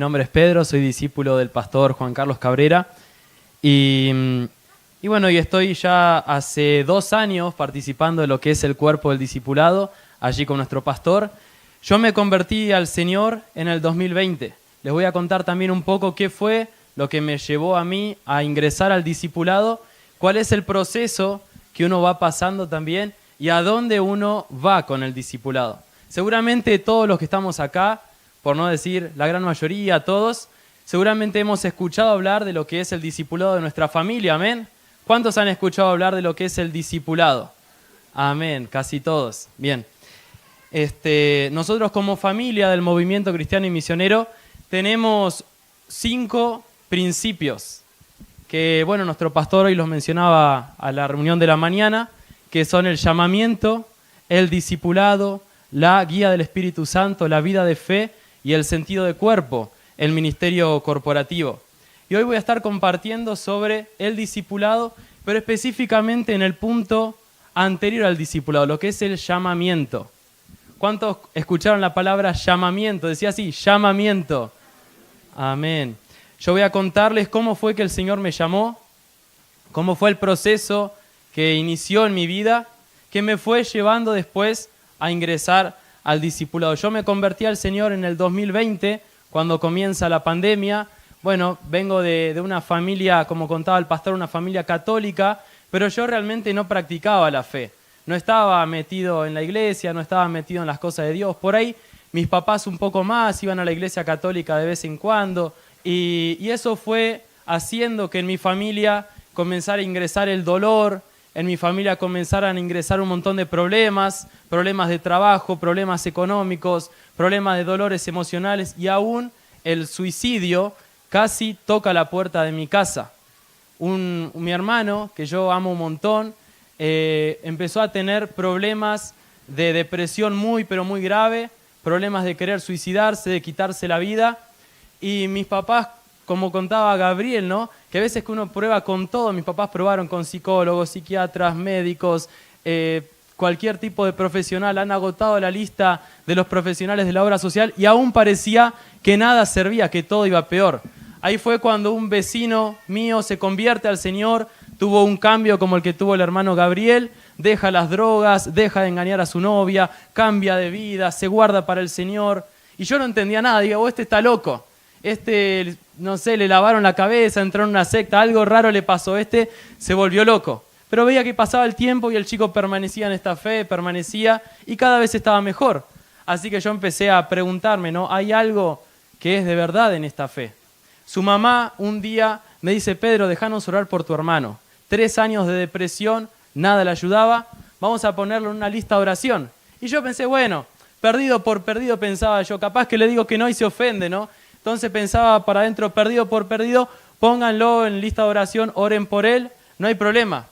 nombre es Pedro, soy discípulo del pastor Juan Carlos Cabrera y bueno, y estoy ya hace 2 años participando de lo que es el cuerpo del discipulado, allí con nuestro pastor. Yo me convertí al Señor en el 2020. Les voy a contar también un poco qué fue lo que me llevó a mí a ingresar al discipulado, cuál es el proceso que uno va pasando también y a dónde uno va con el discipulado. Seguramente todos los que estamos acá, por no decir la gran mayoría, todos, seguramente hemos escuchado hablar de lo que es el discipulado de nuestra familia, ¿amén? ¿Cuántos han escuchado hablar de lo que es el discipulado? Amén, casi todos. Bien. Nosotros como familia del Movimiento Cristiano y Misionero tenemos 5 principios que, bueno, nuestro pastor hoy los mencionaba a la reunión de la mañana, que son el llamamiento, el discipulado, la guía del Espíritu Santo, la vida de fe y el sentido de cuerpo, el ministerio corporativo. Y hoy voy a estar compartiendo sobre el discipulado, pero específicamente en el punto anterior al discipulado, lo que es el llamamiento. ¿Cuántos escucharon la palabra llamamiento? Decía así, llamamiento. Amén. Yo voy a contarles cómo fue que el Señor me llamó, cómo fue el proceso que inició en mi vida, que me fue llevando después a ingresar al discipulado. Yo me convertí al Señor en el 2020, cuando comienza la pandemia. Bueno, vengo de una familia, como contaba el pastor, una familia católica, pero yo realmente no practicaba la fe. No estaba metido en la iglesia, no estaba metido en las cosas de Dios. Por ahí mis papás un poco más iban a la iglesia católica de vez en cuando y eso fue haciendo que en mi familia comenzara a ingresar el dolor, en mi familia comenzaran a ingresar un montón de problemas de trabajo, problemas económicos, problemas de dolores emocionales y aún el suicidio casi toca la puerta de mi casa. Mi hermano, que yo amo un montón, empezó a tener problemas de depresión muy, pero muy grave, problemas de querer suicidarse, de quitarse la vida. Y mis papás, como contaba Gabriel, ¿no? Que a veces que uno prueba con todo, mis papás probaron con psicólogos, psiquiatras, médicos, cualquier tipo de profesional, han agotado la lista de los profesionales de la obra social y aún parecía que nada servía, que todo iba peor. Ahí fue cuando un vecino mío se convierte al Señor, tuvo un cambio como el que tuvo el hermano Gabriel, deja las drogas, deja de engañar a su novia, cambia de vida, se guarda para el Señor. Y yo no entendía nada, digo, este está loco, no sé, le lavaron la cabeza, entró en una secta, algo raro le pasó, se volvió loco. Pero veía que pasaba el tiempo y el chico permanecía en esta fe, permanecía y cada vez estaba mejor. Así que yo empecé a preguntarme, ¿no? ¿Hay algo que es de verdad en esta fe? Su mamá un día me dice, Pedro, déjanos orar por tu hermano. 3 años de depresión, nada le ayudaba, vamos a ponerlo en una lista de oración. Y yo pensé, bueno, perdido por perdido pensaba yo, capaz que le digo que no y se ofende, ¿no? Entonces pensaba para adentro, perdido por perdido, pónganlo en lista de oración, oren por él, no hay problema.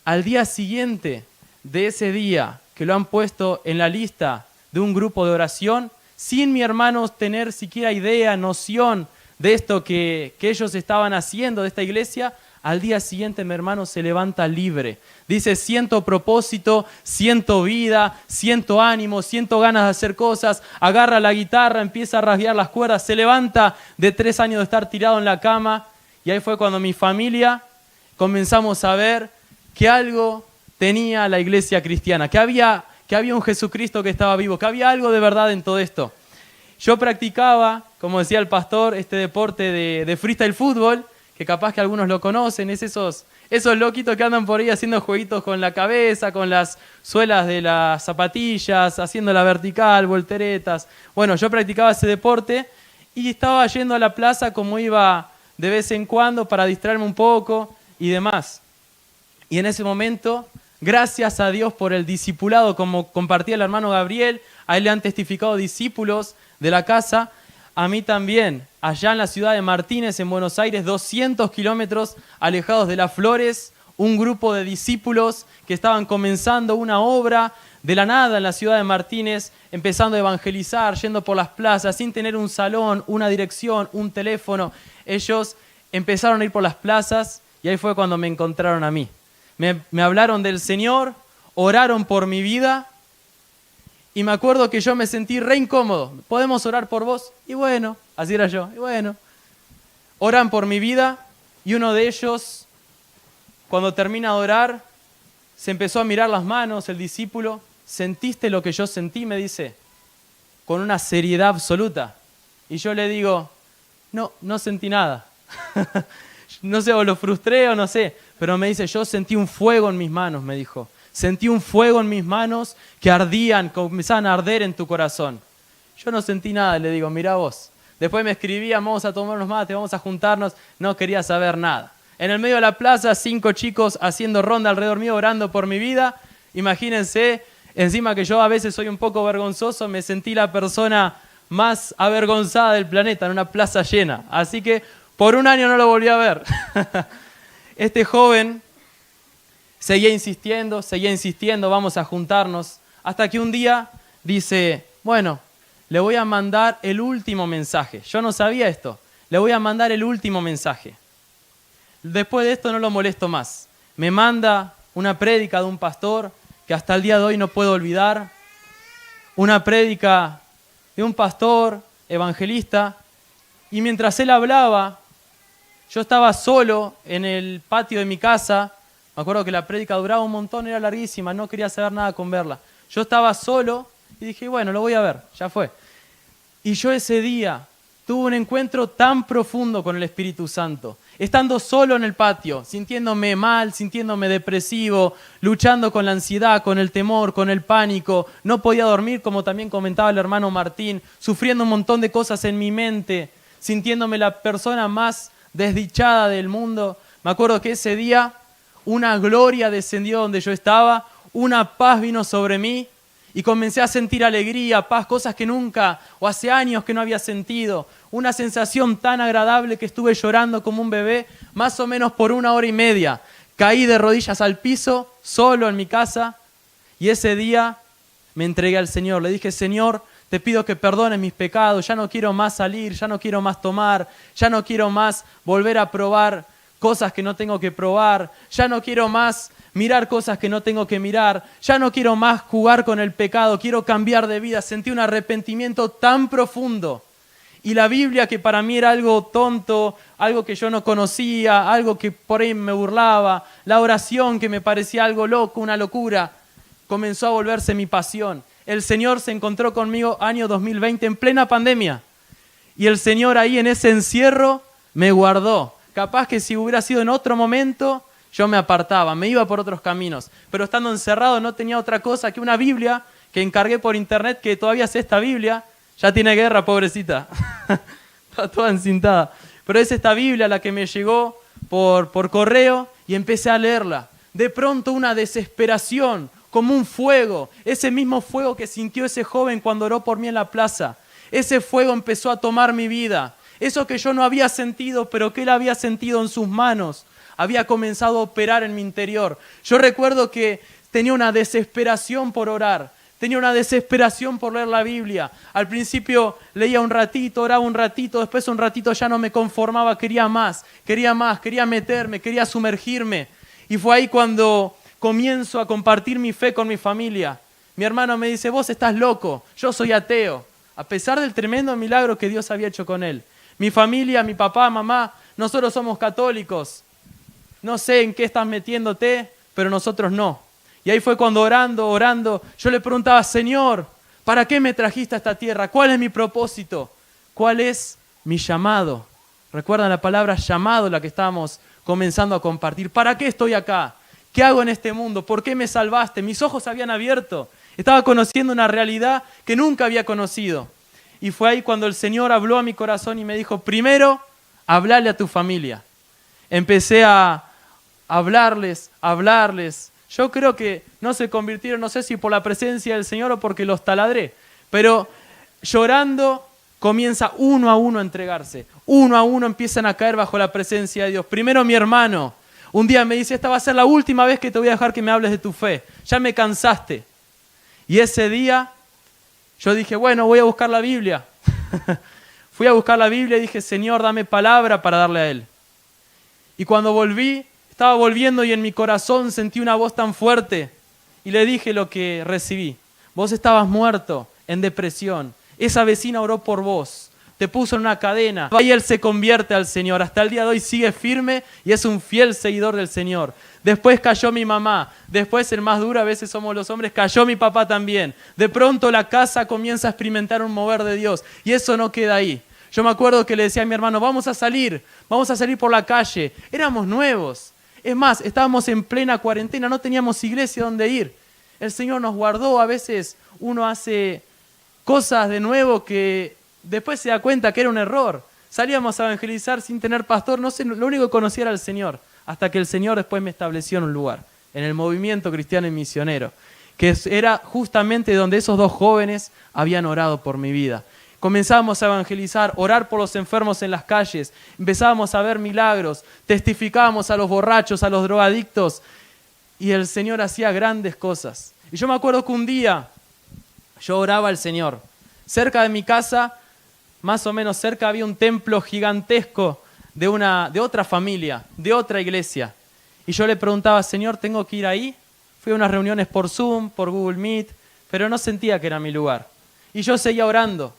Al día siguiente de ese día que lo han puesto en la lista de un grupo de oración, sin mi hermano tener siquiera idea, noción de esto que ellos estaban haciendo, de esta iglesia, al día siguiente mi hermano se levanta libre. Dice, siento propósito, siento vida, siento ánimo, siento ganas de hacer cosas. Agarra la guitarra, empieza a rasguear las cuerdas, se levanta de 3 años de estar tirado en la cama. Y ahí fue cuando mi familia comenzamos a ver que algo tenía la iglesia cristiana, que había un Jesucristo que estaba vivo, que había algo de verdad en todo esto. Yo practicaba, como decía el pastor, este deporte de freestyle fútbol, que capaz que algunos lo conocen, es esos loquitos que andan por ahí haciendo jueguitos con la cabeza, con las suelas de las zapatillas, haciendo la vertical, volteretas. Bueno, yo practicaba ese deporte y estaba yendo a la plaza como iba de vez en cuando para distraerme un poco y demás. Y en ese momento, gracias a Dios por el discipulado, como compartía el hermano Gabriel, a él le han testificado discípulos de la casa, a mí también, allá en la ciudad de Martínez, en Buenos Aires, 200 kilómetros alejados de Las Flores, un grupo de discípulos que estaban comenzando una obra de la nada en la ciudad de Martínez, empezando a evangelizar, yendo por las plazas, sin tener un salón, una dirección, un teléfono. Ellos empezaron a ir por las plazas y ahí fue cuando me encontraron a mí. Me hablaron del Señor, oraron por mi vida Y me acuerdo que yo me sentí re incómodo. ¿Podemos orar por vos? Y bueno, así era yo. Y bueno, oran por mi vida y uno de ellos, cuando termina de orar, se empezó a mirar las manos, el discípulo. ¿Sentiste lo que yo sentí? Me dice, con una seriedad absoluta. Y yo le digo, no sentí nada. No sé, o lo frustré o no sé. Pero me dice, yo sentí un fuego en mis manos, me dijo. Sentí un fuego en mis manos que ardían, comenzaban a arder en tu corazón. Yo no sentí nada, le digo, mirá vos. Después me escribían, vamos a tomar unos mates, vamos a juntarnos. No quería saber nada. En el medio de la plaza, 5 chicos haciendo ronda alrededor mío, orando por mi vida. Imagínense, encima que yo a veces soy un poco vergonzoso, me sentí la persona más avergonzada del planeta en una plaza llena. Así que por un año no lo volví a ver. Este joven seguía insistiendo, vamos a juntarnos. Hasta que un día dice, bueno, le voy a mandar el último mensaje. Yo no sabía esto. Le voy a mandar el último mensaje. Después de esto no lo molesto más. Me manda una prédica de un pastor que hasta el día de hoy no puedo olvidar. Una prédica de un pastor evangelista. Y mientras él hablaba, yo estaba solo en el patio de mi casa. Me acuerdo que la prédica duraba un montón, era larguísima, no quería saber nada con verla. Yo estaba solo y dije, bueno, lo voy a ver, ya fue. Y yo ese día tuve un encuentro tan profundo con el Espíritu Santo, estando solo en el patio, sintiéndome mal, sintiéndome depresivo, luchando con la ansiedad, con el temor, con el pánico. No podía dormir, como también comentaba el hermano Martín, sufriendo un montón de cosas en mi mente, sintiéndome la persona más desdichada del mundo. Me acuerdo que ese día una gloria descendió donde yo estaba, una paz vino sobre mí y comencé a sentir alegría, paz, cosas que nunca o hace años que no había sentido. Una sensación tan agradable que estuve llorando como un bebé, más o menos por 1 hora y media. Caí de rodillas al piso, solo en mi casa, y ese día me entregué al Señor. Le dije, Señor, te pido que perdones mis pecados, ya no quiero más salir, ya no quiero más tomar, ya no quiero más volver a probar cosas que no tengo que probar, ya no quiero más mirar cosas que no tengo que mirar, ya no quiero más jugar con el pecado, quiero cambiar de vida. Sentí un arrepentimiento tan profundo. Y la Biblia, que para mí era algo tonto, algo que yo no conocía, algo que por ahí me burlaba, la oración que me parecía algo loco, una locura, comenzó a volverse mi pasión. El Señor se encontró conmigo año 2020 en plena pandemia. Y el Señor ahí en ese encierro me guardó. Capaz que si hubiera sido en otro momento, yo me apartaba, me iba por otros caminos. Pero estando encerrado no tenía otra cosa que una Biblia que encargué por internet, que todavía es esta Biblia. Ya tiene guerra, pobrecita. Está toda encintada. Pero es esta Biblia la que me llegó por correo y empecé a leerla. De pronto una desesperación, como un fuego. Ese mismo fuego que sintió ese joven cuando oró por mí en la plaza. Ese fuego empezó a tomar mi vida. Eso que yo no había sentido, pero que él había sentido en sus manos, había comenzado a operar en mi interior. Yo recuerdo que tenía una desesperación por orar, tenía una desesperación por leer la Biblia. Al principio leía un ratito, oraba un ratito, después un ratito ya no me conformaba, quería más, quería meterme, quería sumergirme. Y fue ahí cuando comienzo a compartir mi fe con mi familia. Mi hermano me dice, vos estás loco, yo soy ateo, a pesar del tremendo milagro que Dios había hecho con él. Mi familia, mi papá, mamá, nosotros somos católicos. No sé en qué estás metiéndote, pero nosotros no. Y ahí fue cuando orando, yo le preguntaba, Señor, ¿para qué me trajiste a esta tierra? ¿Cuál es mi propósito? ¿Cuál es mi llamado? ¿Recuerdan la palabra llamado, la que estábamos comenzando a compartir? ¿Para qué estoy acá? ¿Qué hago en este mundo? ¿Por qué me salvaste? Mis ojos se habían abierto. Estaba conociendo una realidad que nunca había conocido. Y fue ahí cuando el Señor habló a mi corazón y me dijo, primero, hablale a tu familia. Empecé a hablarles. Yo creo que no se convirtieron, no sé si por la presencia del Señor o porque los taladré, pero llorando comienza uno a uno a entregarse. Uno a uno empiezan a caer bajo la presencia de Dios. Primero mi hermano, un día me dice, esta va a ser la última vez que te voy a dejar que me hables de tu fe. Ya me cansaste. Y ese día yo dije, bueno, voy a buscar la Biblia. Fui a buscar la Biblia y dije, Señor, dame palabra para darle a Él. Y cuando volví, estaba volviendo y en mi corazón sentí una voz tan fuerte y le dije lo que recibí. Vos estabas muerto en depresión. Esa vecina oró por vos. Te puso en una cadena. Y él se convierte al Señor. Hasta el día de hoy sigue firme y es un fiel seguidor del Señor. Después cayó mi mamá. Después, el más duro a veces somos los hombres, cayó mi papá también. De pronto la casa comienza a experimentar un mover de Dios. Y eso no queda ahí. Yo me acuerdo que le decía a mi hermano, vamos a salir por la calle. Éramos nuevos. Es más, estábamos en plena cuarentena, no teníamos iglesia donde ir. El Señor nos guardó. A veces uno hace cosas de nuevo que después se da cuenta que era un error. Salíamos a evangelizar sin tener pastor, no sé, lo único que conocía era el Señor, hasta que el Señor después me estableció en un lugar, en el movimiento cristiano y misionero, que era justamente donde esos dos jóvenes habían orado por mi vida. Comenzábamos a evangelizar, orar por los enfermos en las calles, empezábamos a ver milagros, testificábamos a los borrachos, a los drogadictos, y el Señor hacía grandes cosas. Y yo me acuerdo que un día yo oraba al Señor. Cerca de mi casa, más o menos cerca, había un templo gigantesco de otra familia, de otra iglesia. Y yo le preguntaba, Señor, ¿tengo que ir ahí? Fui a unas reuniones por Zoom, por Google Meet, pero no sentía que era mi lugar. Y yo seguía orando,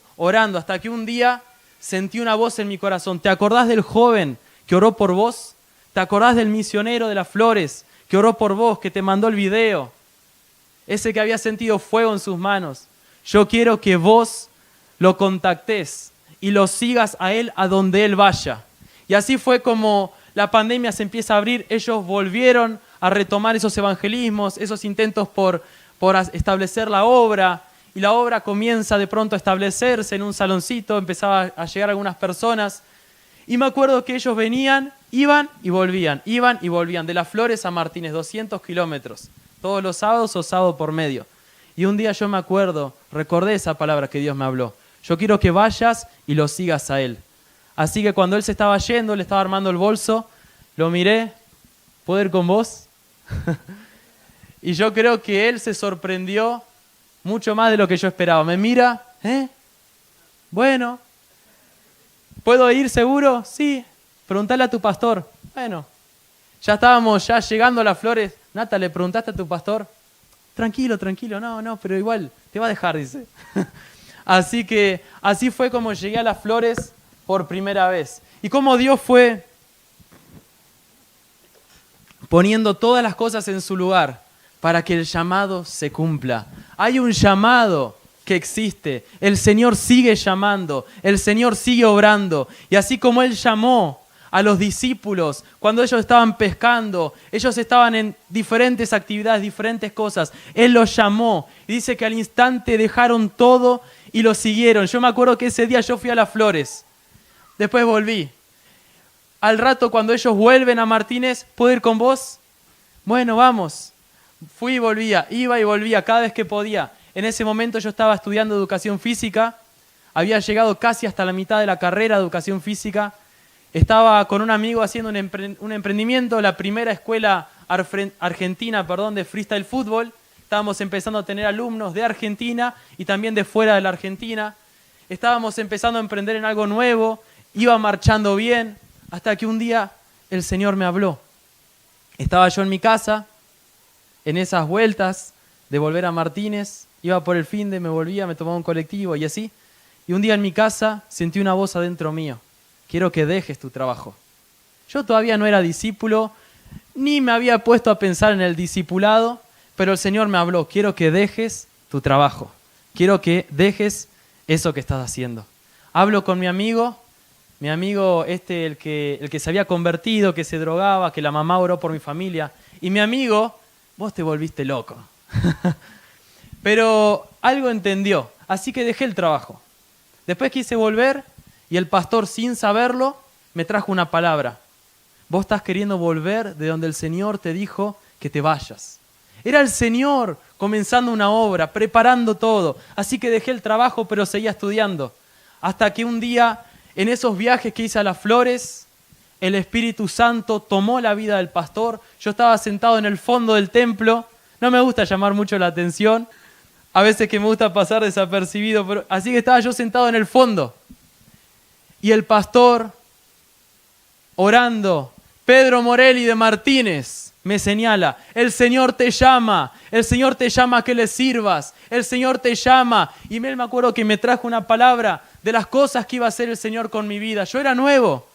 hasta que un día sentí una voz en mi corazón. ¿Te acordás del joven que oró por vos? ¿Te acordás del misionero de las flores que oró por vos, que te mandó el video? Ese que había sentido fuego en sus manos. Yo quiero que vos lo contactés y lo sigas a él a donde él vaya. Y así fue como la pandemia se empieza a abrir. Ellos volvieron a retomar esos evangelismos, esos intentos por establecer la obra. Y la obra comienza de pronto a establecerse en un saloncito. Empezaba a llegar algunas personas. Y me acuerdo que ellos venían, iban y volvían. De Las Flores a Martínez, 200 kilómetros. Todos los sábados o sábado por medio. Y un día yo me acuerdo, recordé esa palabra que Dios me habló. Yo quiero que vayas y lo sigas a él. Así que cuando él se estaba yendo, le estaba armando el bolso, lo miré, ¿puedo ir con vos? Y yo creo que él se sorprendió mucho más de lo que yo esperaba. Me mira, bueno, ¿puedo ir seguro? Sí, preguntale a tu pastor. Bueno, ya estábamos llegando a Las Flores. Nata, ¿le preguntaste a tu pastor? Tranquilo, no, pero igual, te va a dejar, dice. Así que así fue como llegué a Las Flores por primera vez. Y cómo Dios fue poniendo todas las cosas en su lugar para que el llamado se cumpla. Hay un llamado que existe. El Señor sigue llamando, el Señor sigue obrando. Y así como Él llamó a los discípulos, cuando ellos estaban pescando, ellos estaban en diferentes actividades, diferentes cosas. Él los llamó y dice que al instante dejaron todo y lo siguieron. Yo me acuerdo que ese día yo fui a Las Flores, después volví. Al rato cuando ellos vuelven a Martínez, ¿puedo ir con vos? Bueno, vamos. Fui y volvía, iba y volvía cada vez que podía. En ese momento yo estaba estudiando educación física, había llegado casi hasta la mitad de la carrera de educación física. Estaba con un amigo haciendo un emprendimiento, la primera escuela argentina de freestyle fútbol. Estábamos empezando a tener alumnos de Argentina y también de fuera de la Argentina. Estábamos empezando a emprender en algo nuevo, iba marchando bien, hasta que un día el Señor me habló. Estaba yo en mi casa, en esas vueltas de volver a Martínez, iba por el finde, me volvía, me tomaba un colectivo y así. Y un día en mi casa sentí una voz adentro mío. Quiero que dejes tu trabajo. Yo todavía no era discípulo, ni me había puesto a pensar en el discipulado, pero el Señor me habló, quiero que dejes tu trabajo. Quiero que dejes eso que estás haciendo. Hablo con mi amigo el que se había convertido, que se drogaba, que la mamá oró por mi familia. Y mi amigo, vos te volviste loco. Pero algo entendió, así que dejé el trabajo. Después quise volver y el pastor, sin saberlo, me trajo una palabra. Vos estás queriendo volver de donde el Señor te dijo que te vayas. Era el Señor comenzando una obra, preparando todo. Así que dejé el trabajo, pero seguía estudiando. Hasta que un día, en esos viajes que hice a Las Flores, el Espíritu Santo tomó la vida del pastor. Yo estaba sentado en el fondo del templo. No me gusta llamar mucho la atención. A veces que me gusta pasar desapercibido. Pero así que estaba yo sentado en el fondo. Y el pastor orando, Pedro Morelli de Martínez, me señala, el Señor te llama a que le sirvas, el Señor te llama. Y me acuerdo que me trajo una palabra de las cosas que iba a hacer el Señor con mi vida. Yo era nuevo,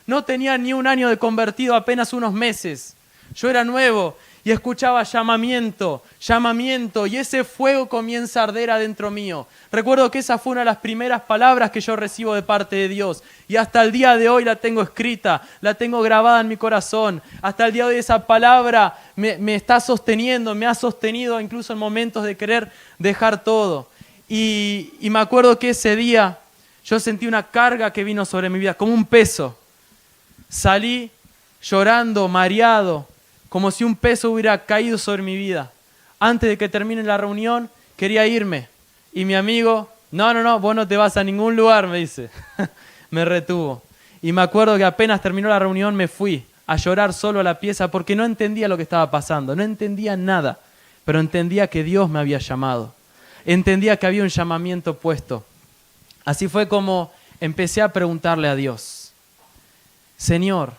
no tenía ni un año de convertido, apenas unos meses. Yo era nuevo y escuchaba llamamiento, y ese fuego comienza a arder adentro mío. Recuerdo que esa fue una de las primeras palabras que yo recibo de parte de Dios y hasta el día de hoy la tengo escrita, la tengo grabada en mi corazón. Hasta el día de hoy esa palabra me está sosteniendo, me ha sostenido incluso en momentos de querer dejar todo. Y me acuerdo que ese día yo sentí una carga que vino sobre mi vida, como un peso. Salí llorando, mareado, como si un peso hubiera caído sobre mi vida. Antes de que termine la reunión, quería irme. Y mi amigo, no, vos no te vas a ningún lugar, me dice. Me retuvo. Y me acuerdo que apenas terminó la reunión me fui a llorar solo a la pieza porque no entendía lo que estaba pasando, no entendía nada, pero entendía que Dios me había llamado. Entendía que había un llamamiento puesto. Así fue como empecé a preguntarle a Dios, Señor,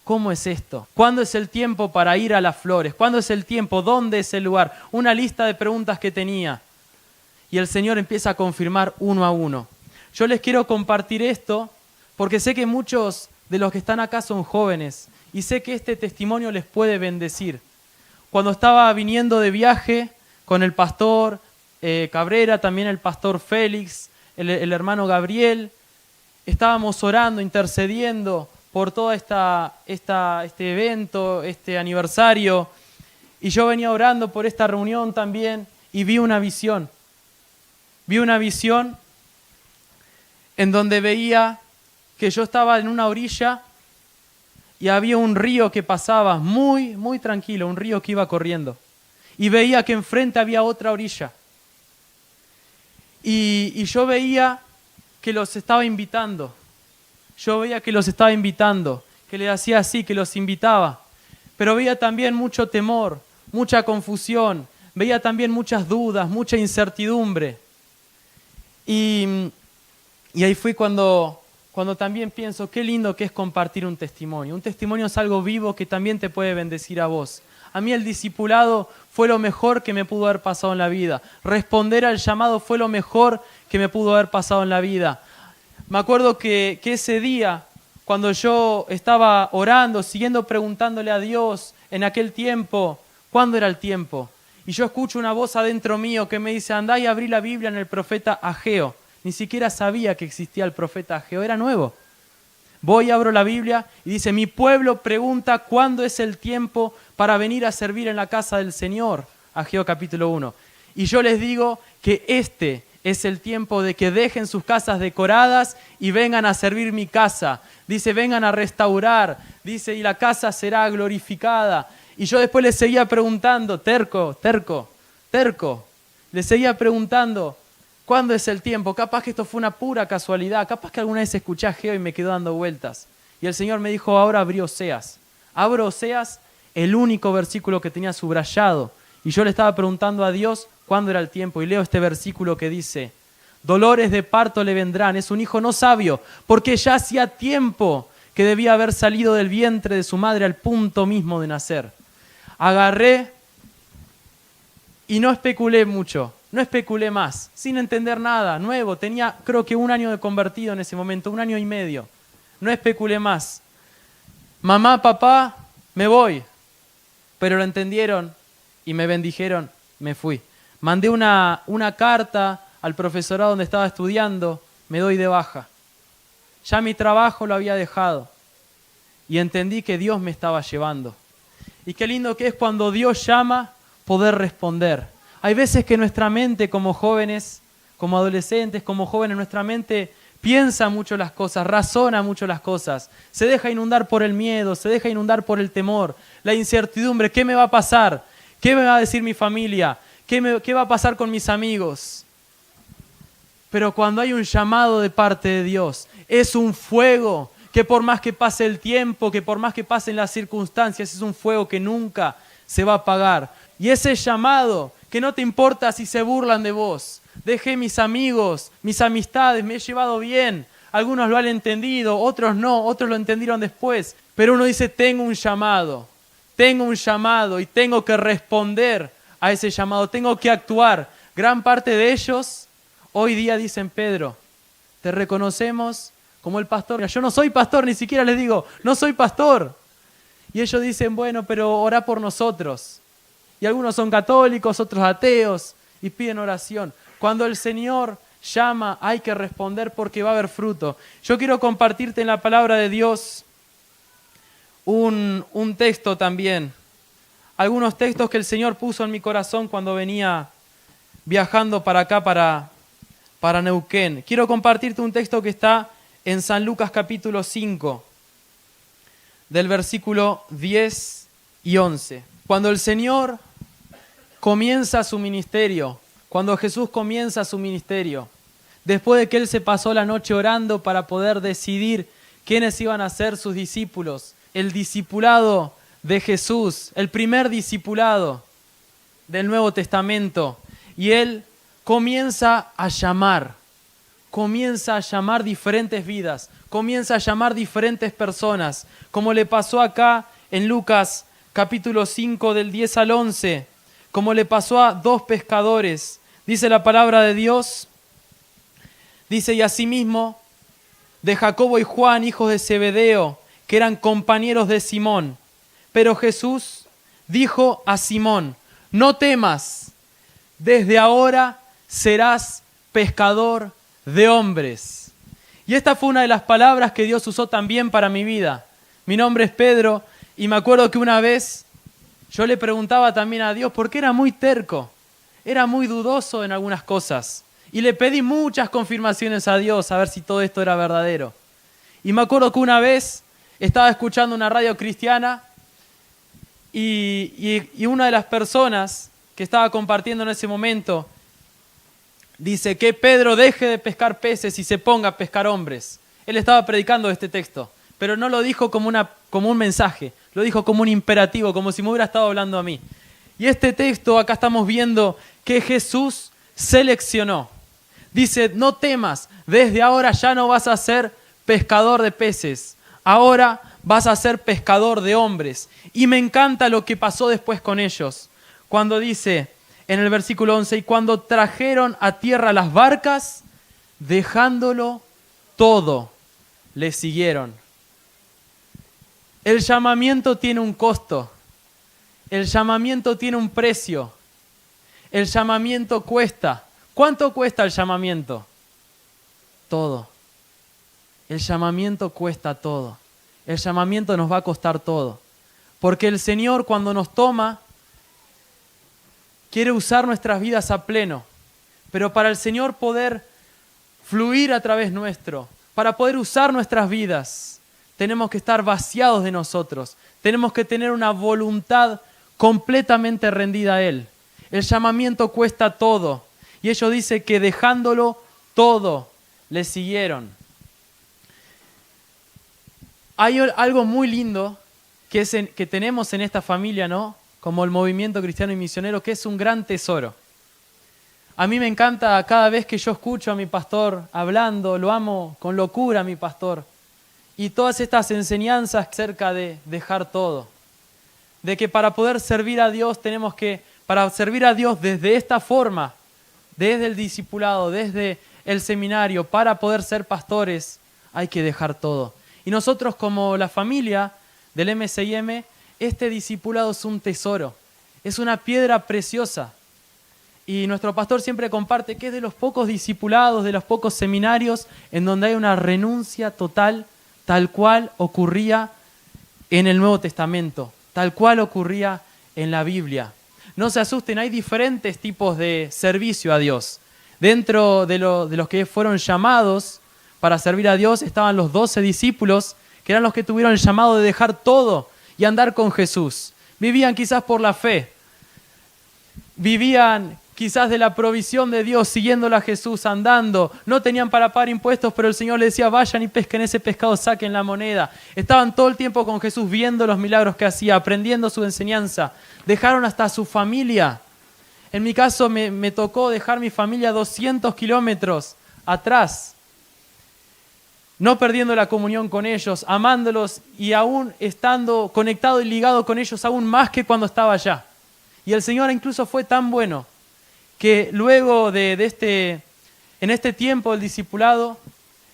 ¿cómo es esto? ¿Cuándo es el tiempo para ir a las flores? ¿Cuándo es el tiempo? ¿Dónde es el lugar? Una lista de preguntas que tenía. Y el Señor empieza a confirmar uno a uno. Yo les quiero compartir esto porque sé que muchos de los que están acá son jóvenes y sé que este testimonio les puede bendecir. Cuando estaba viniendo de viaje con el pastor Cabrera, también el pastor Félix, el hermano Gabriel, estábamos orando, intercediendo por todo este evento, este aniversario. Y yo venía orando por esta reunión también y vi una visión. Vi una visión en donde veía que yo estaba en una orilla y había un río que pasaba muy, muy tranquilo, un río que iba corriendo. Y veía que enfrente había otra orilla. Y yo veía que los estaba invitando. Yo veía que los estaba invitando, que le hacía así, que los invitaba. Pero veía también mucho temor, mucha confusión, veía también muchas dudas, mucha incertidumbre. Y ahí fue cuando también pienso, qué lindo que es compartir un testimonio. Un testimonio es algo vivo que también te puede bendecir a vos. A mí el discipulado fue lo mejor que me pudo haber pasado en la vida. Responder al llamado fue lo mejor que me pudo haber pasado en la vida. Me acuerdo que ese día, cuando yo estaba orando, siguiendo preguntándole a Dios en aquel tiempo, ¿cuándo era el tiempo? Y yo escucho una voz adentro mío que me dice, andá y abrí la Biblia en el profeta Ageo. Ni siquiera sabía que existía el profeta Ageo, era nuevo. Voy, abro la Biblia y dice, mi pueblo pregunta cuándo es el tiempo para venir a servir en la casa del Señor. Ageo capítulo 1. Y yo les digo que este es el tiempo de que dejen sus casas decoradas y vengan a servir mi casa. Dice, vengan a restaurar. Dice, y la casa será glorificada. Y yo después les seguía preguntando, terco. Les seguía preguntando, ¿cuándo es el tiempo? Capaz que esto fue una pura casualidad. Capaz que alguna vez escuché a Geo y me quedó dando vueltas. Y el Señor me dijo, ahora abrí Oseas. Abro Oseas, el único versículo que tenía subrayado. Y yo le estaba preguntando a Dios cuándo era el tiempo. Y leo este versículo que dice, dolores de parto le vendrán. Es un hijo no sabio, porque ya hacía tiempo que debía haber salido del vientre de su madre al punto mismo de nacer. Agarré y no especulé mucho. No especulé más, sin entender nada, nuevo. Tenía creo que un año de convertido en ese momento, 1 año y medio. No especulé más. Mamá, papá, me voy. Pero lo entendieron y me bendijeron, me fui. Mandé una carta al profesorado donde estaba estudiando, me doy de baja. Ya mi trabajo lo había dejado y entendí que Dios me estaba llevando. Y qué lindo que es cuando Dios llama poder responder. Hay veces que nuestra mente como jóvenes, como adolescentes, como jóvenes, nuestra mente piensa mucho las cosas, razona mucho las cosas, se deja inundar por el miedo, se deja inundar por el temor, la incertidumbre. ¿Qué me va a pasar? ¿Qué me va a decir mi familia? ¿Qué va a pasar con mis amigos? Pero cuando hay un llamado de parte de Dios, es un fuego que por más que pase el tiempo, que por más que pasen las circunstancias, es un fuego que nunca se va a apagar. Y ese llamado, que no te importa si se burlan de vos. Dejé mis amigos, mis amistades, me he llevado bien. Algunos lo han entendido, otros no, otros lo entendieron después. Pero uno dice, tengo un llamado. tengo un llamado y tengo que responder a ese llamado, tengo que actuar. Gran parte de ellos hoy día dicen, Pedro, te reconocemos como el pastor. Mira, yo no soy pastor, ni siquiera les digo, no soy pastor. Y ellos dicen, bueno, pero orá por nosotros. Y algunos son católicos, otros ateos, y piden oración. Cuando el Señor llama, hay que responder porque va a haber fruto. Yo quiero compartirte en la palabra de Dios un texto también. Algunos textos que el Señor puso en mi corazón cuando venía viajando para acá, para Neuquén. Quiero compartirte un texto que está en San Lucas capítulo 5, del versículo 10 y 11. Cuando el Señor comienza su ministerio, cuando Jesús comienza su ministerio, después de que Él se pasó la noche orando para poder decidir quiénes iban a ser sus discípulos, el discipulado de Jesús, el primer discipulado del Nuevo Testamento, y Él comienza a llamar diferentes vidas, comienza a llamar diferentes personas, como le pasó acá en Lucas capítulo 5 del 10 al 11, como le pasó a 2 pescadores. Dice la palabra de Dios, dice, y asimismo de Jacobo y Juan, hijos de Zebedeo, que eran compañeros de Simón. Pero Jesús dijo a Simón, no temas, desde ahora serás pescador de hombres. Y esta fue una de las palabras que Dios usó también para mi vida. Mi nombre es Pedro y me acuerdo que una vez yo le preguntaba también a Dios porque era muy terco, era muy dudoso en algunas cosas. Y le pedí muchas confirmaciones a Dios a ver si todo esto era verdadero. Y me acuerdo que una vez estaba escuchando una radio cristiana y una de las personas que estaba compartiendo en ese momento dice que Pedro deje de pescar peces y se ponga a pescar hombres. Él estaba predicando este texto, pero no lo dijo como un mensaje, lo dijo como un imperativo, como si me hubiera estado hablando a mí. Y este texto, acá estamos viendo que Jesús seleccionó. Dice, no temas, desde ahora ya no vas a ser pescador de peces, ahora vas a ser pescador de hombres. Y me encanta lo que pasó después con ellos, cuando dice en el versículo 11, y cuando trajeron a tierra las barcas, dejándolo todo, le siguieron. El llamamiento tiene un costo, el llamamiento tiene un precio, el llamamiento cuesta. ¿Cuánto cuesta el llamamiento? Todo. El llamamiento cuesta todo. El llamamiento nos va a costar todo. Porque el Señor cuando nos toma, quiere usar nuestras vidas a pleno. Pero para el Señor poder fluir a través nuestro, para poder usar nuestras vidas, tenemos que estar vaciados de nosotros. Tenemos que tener una voluntad completamente rendida a Él. El llamamiento cuesta todo. Y ellos dicen que dejándolo todo, le siguieron. Hay algo muy lindo que tenemos en esta familia, ¿no? Como el movimiento cristiano y misionero, que es un gran tesoro. A mí me encanta cada vez que yo escucho a mi pastor hablando, lo amo con locura a mi pastor. Y todas estas enseñanzas acerca de dejar todo. De que para poder servir a Dios para servir a Dios desde esta forma, desde el discipulado, desde el seminario, para poder ser pastores, hay que dejar todo. Y nosotros como la familia del MCIM, este discipulado es un tesoro, es una piedra preciosa. Y nuestro pastor siempre comparte que es de los pocos discipulados, de los pocos seminarios en donde hay una renuncia total, tal cual ocurría en el Nuevo Testamento, tal cual ocurría en la Biblia. No se asusten, hay diferentes tipos de servicio a Dios. Dentro de los que fueron llamados para servir a Dios estaban los 12 discípulos, que eran los que tuvieron el llamado de dejar todo y andar con Jesús. Vivían quizás por la fe, vivían quizás de la provisión de Dios, siguiéndolo a Jesús, andando. No tenían para pagar impuestos, pero el Señor les decía, vayan y pesquen ese pescado, saquen la moneda. Estaban todo el tiempo con Jesús, viendo los milagros que hacía, aprendiendo su enseñanza. Dejaron hasta su familia. En mi caso me tocó dejar mi familia 200 kilómetros atrás. no perdiendo la comunión con ellos, amándolos y aún estando conectado y ligado con ellos aún más que cuando estaba allá. Y el Señor incluso fue tan bueno que luego en este tiempo del discipulado,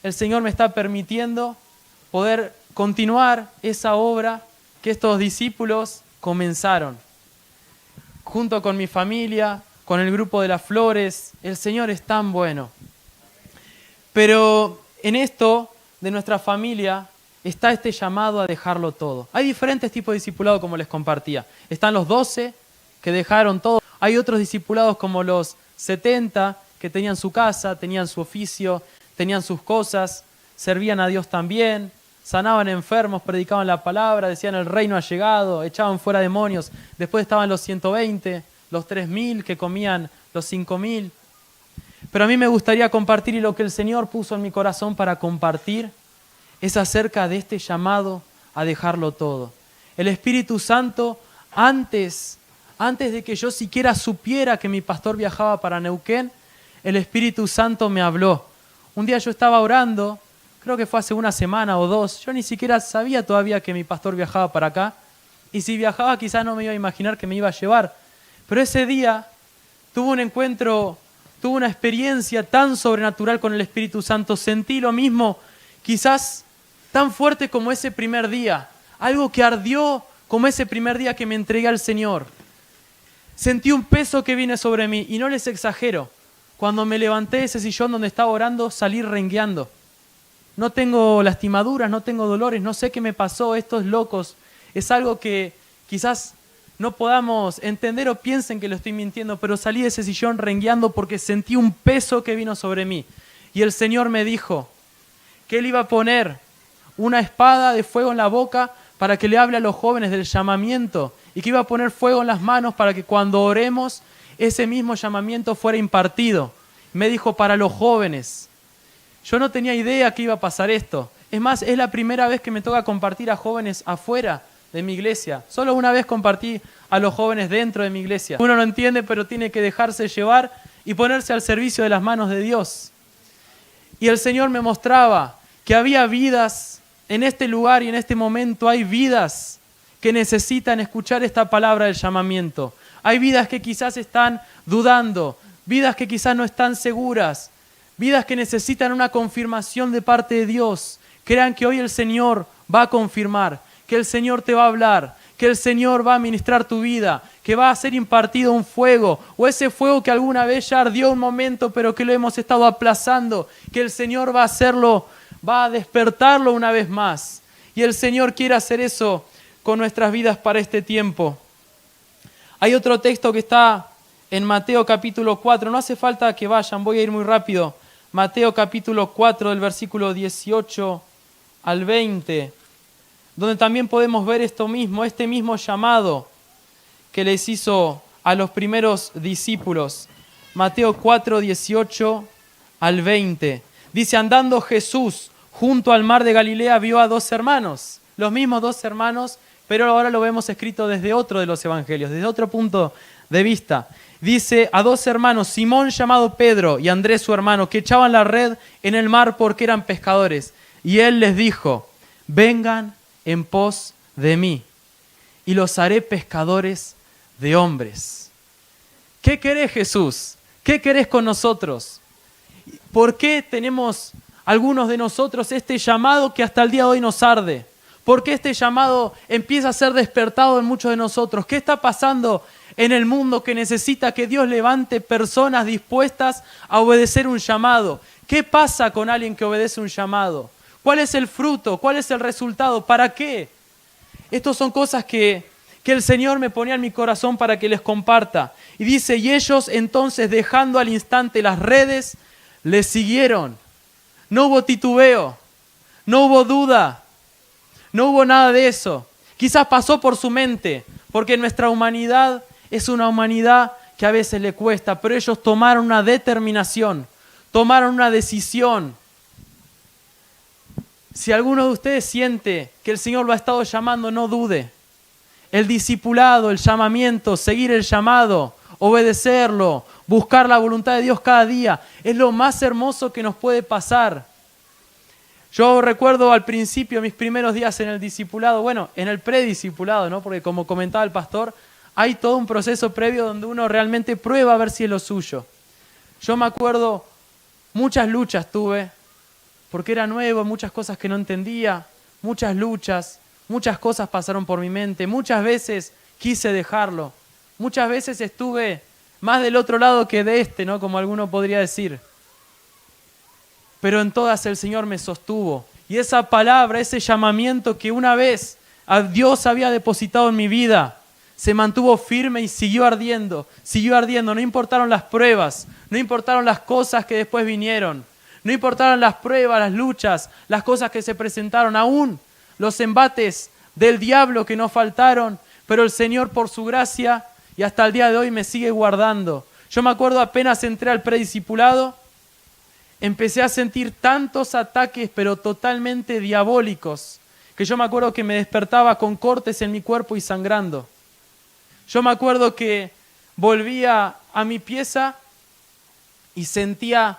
el Señor me está permitiendo poder continuar esa obra que estos discípulos comenzaron. Junto con mi familia, con el grupo de las flores, el Señor es tan bueno. Pero en esto de nuestra familia está este llamado a dejarlo todo. Hay diferentes tipos de discipulado, como les compartía. Están los 12 que dejaron todo. Hay otros discipulados como los 70 que tenían su casa, tenían su oficio, tenían sus cosas, servían a Dios también, sanaban enfermos, predicaban la palabra, decían el reino ha llegado, echaban fuera demonios. Después estaban los 120, los 3000 que comían los 5000. Pero a mí me gustaría compartir, y lo que el Señor puso en mi corazón para compartir es acerca de este llamado a dejarlo todo. El Espíritu Santo, antes de que yo siquiera supiera que mi pastor viajaba para Neuquén, el Espíritu Santo me habló. Un día yo estaba orando, creo que fue hace una semana o 2, yo ni siquiera sabía todavía que mi pastor viajaba para acá, y si viajaba quizás no me iba a imaginar que me iba a llevar. Pero ese día tuve un encuentro, tuve una experiencia tan sobrenatural con el Espíritu Santo, sentí lo mismo, quizás tan fuerte como ese primer día, algo que ardió como ese primer día que me entregué al Señor. Sentí un peso que vino sobre mí, y no les exagero, cuando me levanté de ese sillón donde estaba orando, salí rengueando. No tengo lastimaduras, no tengo dolores, no sé qué me pasó, estos locos. Es algo que quizás no podamos entender o piensen que lo estoy mintiendo, pero salí de ese sillón rengueando porque sentí un peso que vino sobre mí. Y el Señor me dijo que Él iba a poner una espada de fuego en la boca para que le hable a los jóvenes del llamamiento, y que iba a poner fuego en las manos para que cuando oremos, ese mismo llamamiento fuera impartido. Me dijo, para los jóvenes. Yo no tenía idea que iba a pasar esto. Es más, es la primera vez que me toca compartir a jóvenes afuera de mi iglesia. Solo una vez compartí a los jóvenes dentro de mi iglesia. Uno no entiende, pero tiene que dejarse llevar y ponerse al servicio de las manos de Dios. Y el Señor me mostraba que había vidas en este lugar, y en este momento hay vidas que necesitan escuchar esta palabra del llamamiento. Hay vidas que quizás están dudando, vidas que quizás no están seguras, vidas que necesitan una confirmación de parte de Dios. Crean que hoy el Señor va a confirmar, que el Señor te va a hablar, que el Señor va a ministrar tu vida, que va a ser impartido un fuego, o ese fuego que alguna vez ya ardió un momento, pero que lo hemos estado aplazando, que el Señor va a hacerlo, va a despertarlo una vez más. Y el Señor quiere hacer eso con nuestras vidas para este tiempo. Hay otro texto que está en Mateo capítulo 4, no hace falta que vayan, voy a ir muy rápido. Mateo capítulo 4 del versículo 18 al 20, donde también podemos ver esto mismo, este mismo llamado que les hizo a los primeros discípulos. Mateo 4, 18 al 20. Dice, andando Jesús junto al mar de Galilea, vio a 2 hermanos, los mismos 2 hermanos, pero ahora lo vemos escrito desde otro de los evangelios, desde otro punto de vista. Dice, a 2 hermanos, Simón llamado Pedro y Andrés su hermano, que echaban la red en el mar porque eran pescadores. Y él les dijo, vengan en pos de mí, y los haré pescadores de hombres. ¿Qué querés, Jesús? ¿Qué querés con nosotros? ¿Por qué tenemos algunos de nosotros este llamado que hasta el día de hoy nos arde? ¿Por qué este llamado empieza a ser despertado en muchos de nosotros? ¿Qué está pasando en el mundo que necesita que Dios levante personas dispuestas a obedecer un llamado? ¿Qué pasa con alguien que obedece un llamado? ¿Cuál es el fruto? ¿Cuál es el resultado? ¿Para qué? Estas son cosas que el Señor me ponía en mi corazón para que les comparta. Y dice, y ellos entonces, dejando al instante las redes, les siguieron. No hubo titubeo, no hubo duda, no hubo nada de eso. Quizás pasó por su mente, porque nuestra humanidad es una humanidad que a veces le cuesta, pero ellos tomaron una determinación, tomaron una decisión. Si alguno de ustedes siente que el Señor lo ha estado llamando, no dude. El discipulado, el llamamiento, seguir el llamado, obedecerlo, buscar la voluntad de Dios cada día, es lo más hermoso que nos puede pasar. Yo recuerdo al principio, mis primeros días en el discipulado, bueno, en el prediscipulado, ¿no? Porque como comentaba el pastor, hay todo un proceso previo donde uno realmente prueba a ver si es lo suyo. Yo me acuerdo, muchas luchas tuve, porque era nuevo, muchas cosas que no entendía, muchas luchas, muchas cosas pasaron por mi mente, muchas veces quise dejarlo, muchas veces estuve más del otro lado que de este, ¿no? Como alguno podría decir. Pero en todas el Señor me sostuvo. Y esa palabra, ese llamamiento que una vez a Dios había depositado en mi vida, se mantuvo firme y siguió ardiendo, no importaron las pruebas, no importaron las cosas que después vinieron, no importaron las pruebas, las luchas, las cosas que se presentaron, aún los embates del diablo que no faltaron, pero el Señor por su gracia y hasta el día de hoy me sigue guardando. Yo me acuerdo apenas entré al prediscipulado, empecé a sentir tantos ataques, pero totalmente diabólicos, que yo me acuerdo que me despertaba con cortes en mi cuerpo y sangrando. Yo me acuerdo que volvía a mi pieza y sentía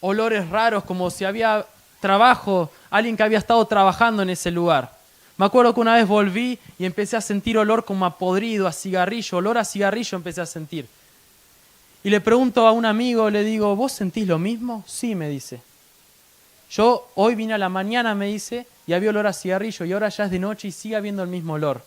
olores raros, como si había trabajo, alguien que había estado trabajando en ese lugar. Me acuerdo que una vez volví y empecé a sentir olor como a podrido, a cigarrillo, olor a cigarrillo empecé a sentir. Y le pregunto a un amigo, le digo, ¿vos sentís lo mismo? Sí, me dice. Yo hoy vine a la mañana, me dice, y había olor a cigarrillo, y ahora ya es de noche y sigue habiendo el mismo olor.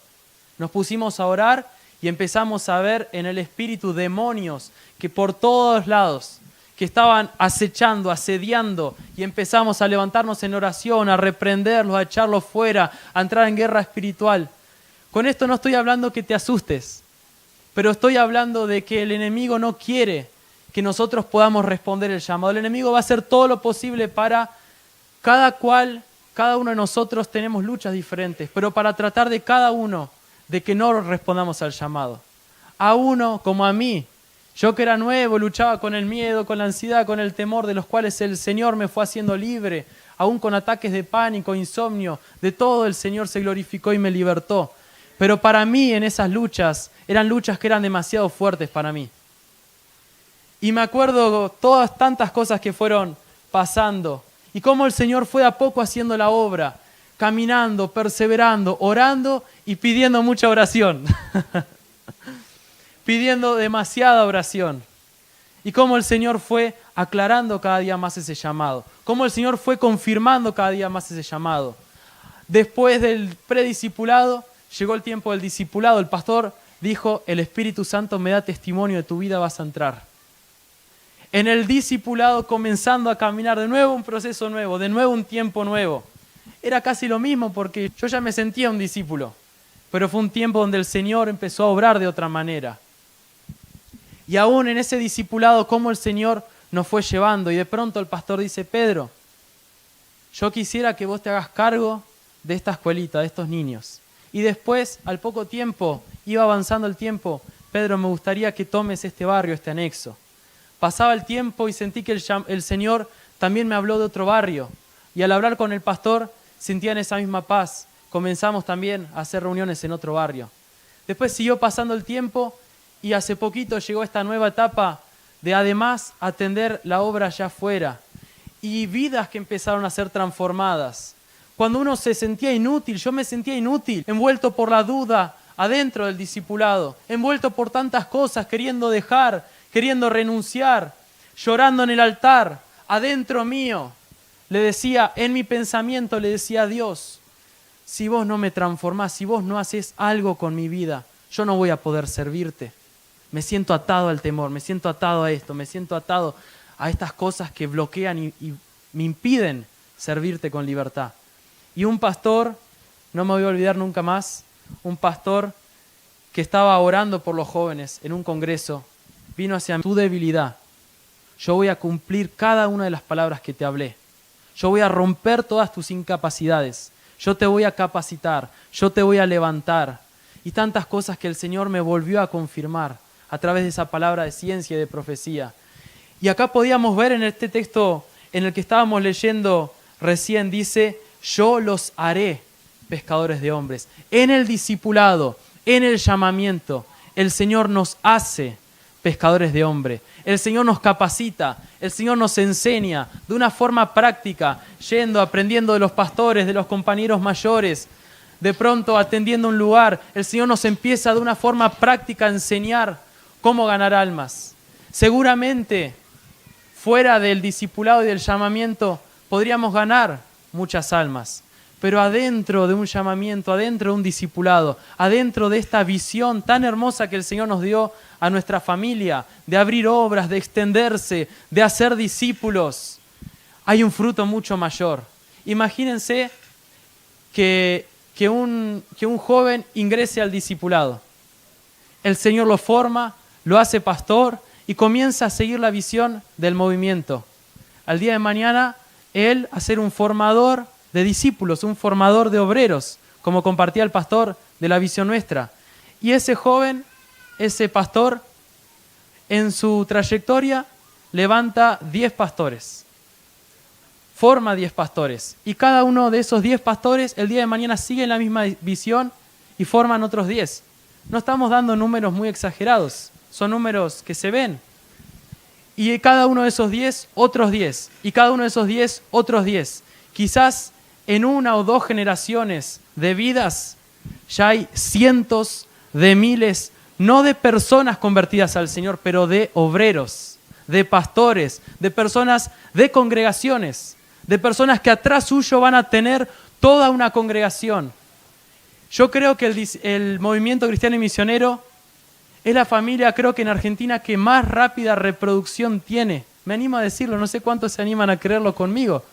Nos pusimos a orar y empezamos a ver en el espíritu demonios que por todos lados, que estaban acechando, asediando, y empezamos a levantarnos en oración, a reprenderlos, a echarlos fuera, a entrar en guerra espiritual. Con esto no estoy hablando que te asustes, pero estoy hablando de que el enemigo no quiere que nosotros podamos responder el llamado. El enemigo va a hacer todo lo posible para cada uno de nosotros tenemos luchas diferentes, pero para tratar de cada uno de que no respondamos al llamado. A uno como a mí, yo que era nuevo, luchaba con el miedo, con la ansiedad, con el temor, de los cuales el Señor me fue haciendo libre, aún con ataques de pánico, insomnio, de todo el Señor se glorificó y me libertó. Pero para mí en esas luchas, eran luchas que eran demasiado fuertes para mí. Y me acuerdo todas tantas cosas que fueron pasando y cómo el Señor fue a poco haciendo la obra, caminando, perseverando, orando y pidiendo mucha oración. Pidiendo demasiada oración. Y cómo el Señor fue aclarando cada día más ese llamado. Cómo el Señor fue confirmando cada día más ese llamado. Después del prediscipulado, llegó el tiempo del discipulado. El pastor dijo, el Espíritu Santo me da testimonio de tu vida, vas a entrar. En el discipulado, comenzando a caminar de nuevo un proceso nuevo, de nuevo un tiempo nuevo. Era casi lo mismo porque yo ya me sentía un discípulo, pero fue un tiempo donde el Señor empezó a obrar de otra manera. Y aún en ese discipulado, cómo el Señor nos fue llevando. Y de pronto el pastor dice, Pedro, yo quisiera que vos te hagas cargo de esta escuelita, de estos niños. Y después, al poco tiempo, iba avanzando el tiempo, Pedro, me gustaría que tomes este barrio, este anexo. Pasaba el tiempo y sentí que el Señor también me habló de otro barrio. Y al hablar con el pastor, sentían esa misma paz. Comenzamos también a hacer reuniones en otro barrio. Después siguió pasando el tiempo y hace poquito llegó esta nueva etapa de además atender la obra allá afuera. Y vidas que empezaron a ser transformadas. Cuando uno se sentía inútil, yo me sentía inútil, envuelto por la duda adentro del discipulado, envuelto por tantas cosas, queriendo dejar, queriendo renunciar, llorando en el altar, adentro mío. Le decía, en mi pensamiento le decía a Dios, si vos no me transformás, si vos no haces algo con mi vida, yo no voy a poder servirte. Me siento atado al temor, me siento atado a esto, me siento atado a estas cosas que bloquean y me impiden servirte con libertad. Y un pastor, no me voy a olvidar nunca más, un pastor que estaba orando por los jóvenes en un congreso, vino hacia tu debilidad. Yo voy a cumplir cada una de las palabras que te hablé. Yo voy a romper todas tus incapacidades. Yo te voy a capacitar, yo te voy a levantar. Y tantas cosas que el Señor me volvió a confirmar a través de esa palabra de ciencia y de profecía. Y acá podíamos ver en este texto en el que estábamos leyendo recién, dice, yo los haré pescadores de hombres. En el discipulado, en el llamamiento, el Señor nos hace pescadores de hombre. El Señor nos capacita, el Señor nos enseña de una forma práctica, yendo, aprendiendo de los pastores, de los compañeros mayores, de pronto atendiendo un lugar. El Señor nos empieza de una forma práctica a enseñar cómo ganar almas. Seguramente, fuera del discipulado y del llamamiento, podríamos ganar muchas almas. Pero adentro de un llamamiento, adentro de un discipulado, adentro de esta visión tan hermosa que el Señor nos dio a nuestra familia, de abrir obras, de extenderse, de hacer discípulos, hay un fruto mucho mayor. Imagínense que un joven ingrese al discipulado. El Señor lo forma, lo hace pastor y comienza a seguir la visión del movimiento. Al día de mañana, él a ser un formador de discípulos, un formador de obreros, como compartía el pastor de la visión nuestra. Y ese joven, ese pastor, en su trayectoria levanta 10 pastores, forma 10 pastores, y cada uno de esos 10 pastores el día de mañana sigue la misma visión y forman otros 10. No estamos dando números muy exagerados, son números que se ven. Y cada uno de esos 10, otros 10, y cada uno de esos 10, otros 10. Quizás en una o dos generaciones de vidas ya hay cientos de miles, no de personas convertidas al Señor, pero de obreros, de pastores, de personas, de congregaciones, de personas que atrás suyo van a tener toda una congregación. Yo creo que el movimiento cristiano y misionero es la familia, creo que en Argentina, que más rápida reproducción tiene. Me animo a decirlo, no sé cuántos se animan a creerlo conmigo.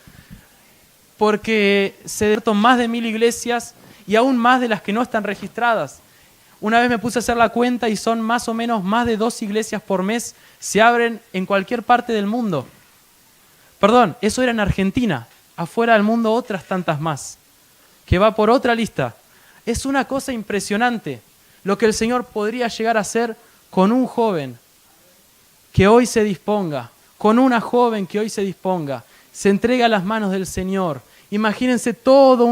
Porque se dieron más de 1000 iglesias y aún más de las que no están registradas. Una vez me puse a hacer la cuenta y son más o menos más de 2 iglesias por mes se abren en cualquier parte del mundo. Perdón, eso era en Argentina. Afuera del mundo otras tantas más, que va por otra lista. Es una cosa impresionante lo que el Señor podría llegar a hacer con un joven que hoy se disponga, con una joven que hoy se disponga, se entrega a las manos del Señor. Imagínense todo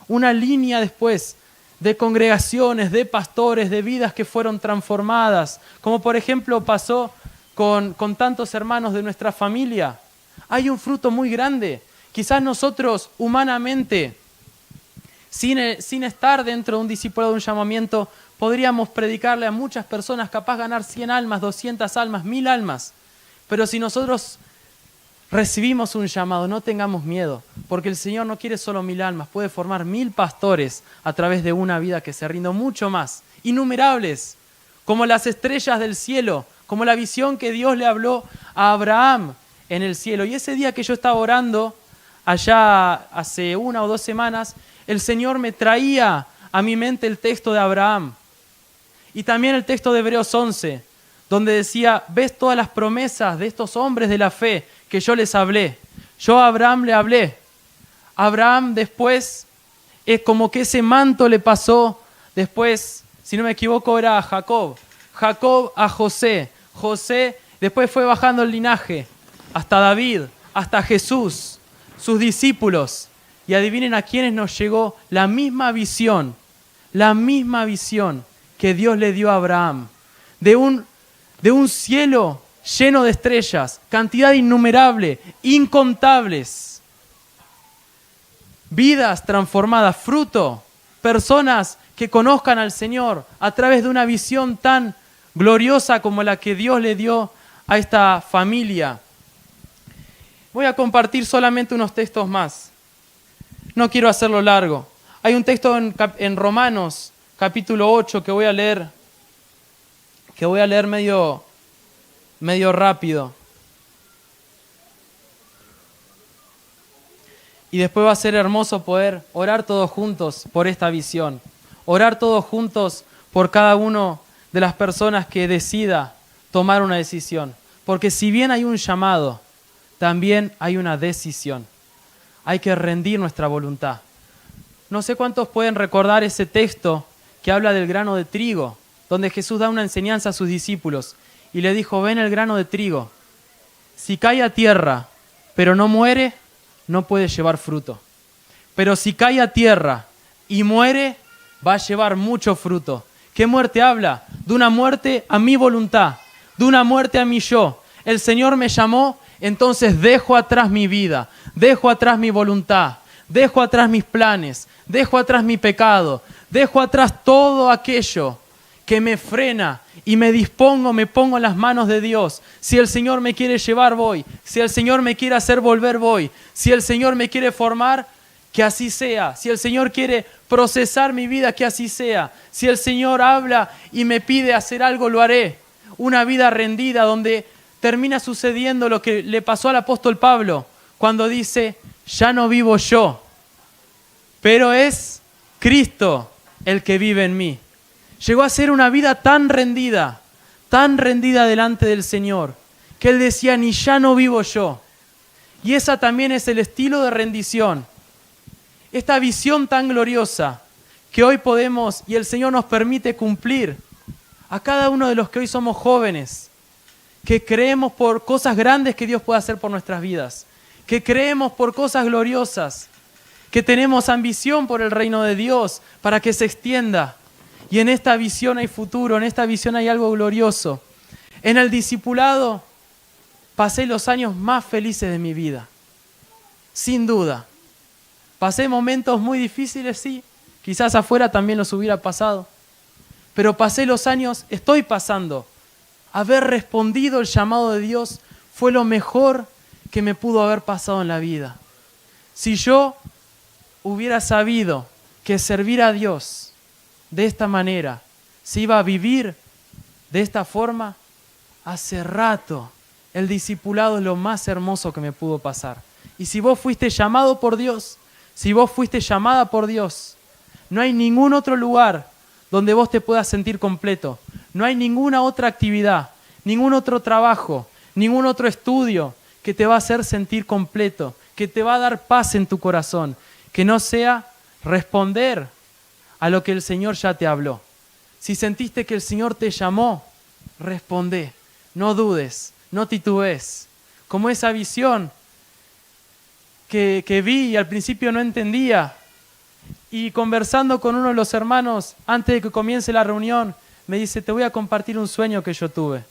una línea después de congregaciones, de pastores, de vidas que fueron transformadas, como por ejemplo pasó con tantos hermanos de nuestra familia. Hay un fruto muy grande. Quizás nosotros humanamente, sin estar dentro de un discipulado, de un llamamiento, podríamos predicarle a muchas personas, capaz ganar 100 almas, 200 almas, 1000 almas. Pero si nosotros recibimos un llamado, no tengamos miedo, porque el Señor no quiere solo 1000 almas, puede formar 1000 pastores a través de una vida que se rinde, mucho más, innumerables, como las estrellas del cielo, como la visión que Dios le habló a Abraham en el cielo. Y ese día que yo estaba orando, allá hace 1 o 2 semanas, el Señor me traía a mi mente el texto de Abraham y también el texto de Hebreos 11, donde decía, ves todas las promesas de estos hombres de la fe que yo les hablé. Yo a Abraham le hablé. Abraham después, es como que ese manto le pasó después, si no me equivoco, era a Jacob. Jacob a José. José después fue bajando el linaje hasta David, hasta Jesús, sus discípulos. Y adivinen a quiénes nos llegó la misma visión que Dios le dio a Abraham. De un cielo lleno de estrellas, cantidad innumerable, incontables. Vidas transformadas, fruto, personas que conozcan al Señor a través de una visión tan gloriosa como la que Dios le dio a esta familia. Voy a compartir solamente unos textos más. No quiero hacerlo largo. Hay un texto en Romanos, capítulo 8, que voy a leer medio rápido. Y después va a ser hermoso poder orar todos juntos por esta visión. Orar todos juntos por cada uno de las personas que decida tomar una decisión. Porque si bien hay un llamado, también hay una decisión. Hay que rendir nuestra voluntad. No sé cuántos pueden recordar ese texto que habla del grano de trigo, donde Jesús da una enseñanza a sus discípulos y le dijo, ven el grano de trigo. Si cae a tierra, pero no muere, no puede llevar fruto. Pero si cae a tierra y muere, va a llevar mucho fruto. ¿Qué muerte habla? De una muerte a mi voluntad. de una muerte a mi yo. El Señor me llamó, entonces dejo atrás mi vida, dejo atrás mi voluntad, dejo atrás mis planes, dejo atrás mi pecado, dejo atrás todo aquello que me frena y me pongo en las manos de Dios. Si el Señor me quiere llevar, voy. Si el Señor me quiere hacer volver, voy. Si el Señor me quiere formar, que así sea. Si el Señor quiere procesar mi vida, que así sea. Si el Señor habla y me pide hacer algo, lo haré. Una vida rendida donde termina sucediendo lo que le pasó al apóstol Pablo cuando dice, ya no vivo yo, pero es Cristo el que vive en mí. Llegó a ser una vida tan rendida delante del Señor, que él decía, ni ya no vivo yo. Y esa también es el estilo de rendición. Esta visión tan gloriosa que hoy podemos y el Señor nos permite cumplir a cada uno de los que hoy somos jóvenes, que creemos por cosas grandes que Dios puede hacer por nuestras vidas, que creemos por cosas gloriosas, que tenemos ambición por el reino de Dios para que se extienda. Y en esta visión hay futuro, en esta visión hay algo glorioso. En el discipulado pasé los años más felices de mi vida, sin duda. Pasé momentos muy difíciles, sí, quizás afuera también los hubiera pasado, pero pasé los años, estoy pasando. Haber respondido el llamado de Dios fue lo mejor que me pudo haber pasado en la vida. Si yo hubiera sabido que servir a Dios de esta manera, se iba a vivir de esta forma, hace rato el discipulado es lo más hermoso que me pudo pasar. Y si vos fuiste llamado por Dios, si vos fuiste llamada por Dios, no hay ningún otro lugar donde vos te puedas sentir completo. No hay ninguna otra actividad, ningún otro trabajo, ningún otro estudio que te va a hacer sentir completo, que te va a dar paz en tu corazón, que no sea responder a lo que el Señor ya te habló. Si sentiste que el Señor te llamó, responde, no dudes, no titubees. Como esa visión que vi y al principio no entendía, y conversando con uno de los hermanos antes de que comience la reunión, me dice, te voy a compartir un sueño que yo tuve.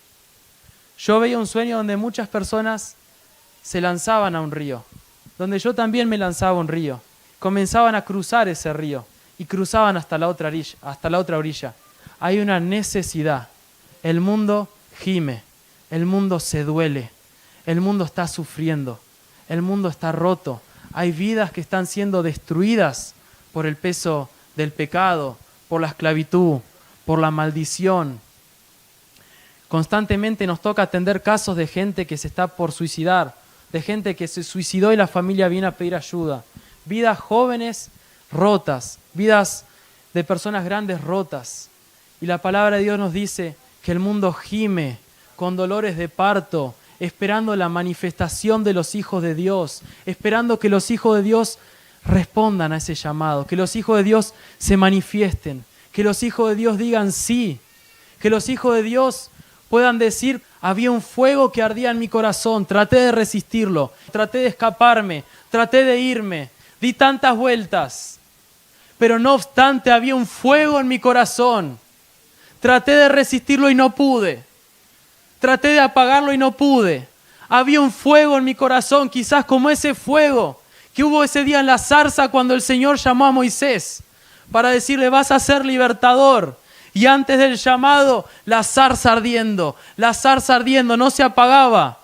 Yo veía un sueño donde muchas personas se lanzaban a un río, donde yo también me lanzaba a un río. Comenzaban a cruzar ese río y cruzaban hasta la otra orilla. Hay una necesidad. El mundo gime, el mundo se duele, el mundo está sufriendo, el mundo está roto. Hay vidas que están siendo destruidas por el peso del pecado, por la esclavitud, por la maldición. Constantemente nos toca atender casos de gente que se está por suicidar, de gente que se suicidó y la familia viene a pedir ayuda. Vidas jóvenes rotas, vidas de personas grandes rotas. Y la palabra de Dios nos dice que el mundo gime con dolores de parto, esperando la manifestación de los hijos de Dios, esperando que los hijos de Dios respondan a ese llamado, que los hijos de Dios se manifiesten, que los hijos de Dios digan sí, que los hijos de Dios puedan decir, había un fuego que ardía en mi corazón, traté de resistirlo, traté de escaparme, traté de irme, di tantas vueltas, pero no obstante había un fuego en mi corazón. Traté de resistirlo y no pude. Traté de apagarlo y no pude. Había un fuego en mi corazón, quizás como ese fuego que hubo ese día en la zarza cuando el Señor llamó a Moisés para decirle, vas a ser libertador. Y antes del llamado, la zarza ardiendo, no se apagaba.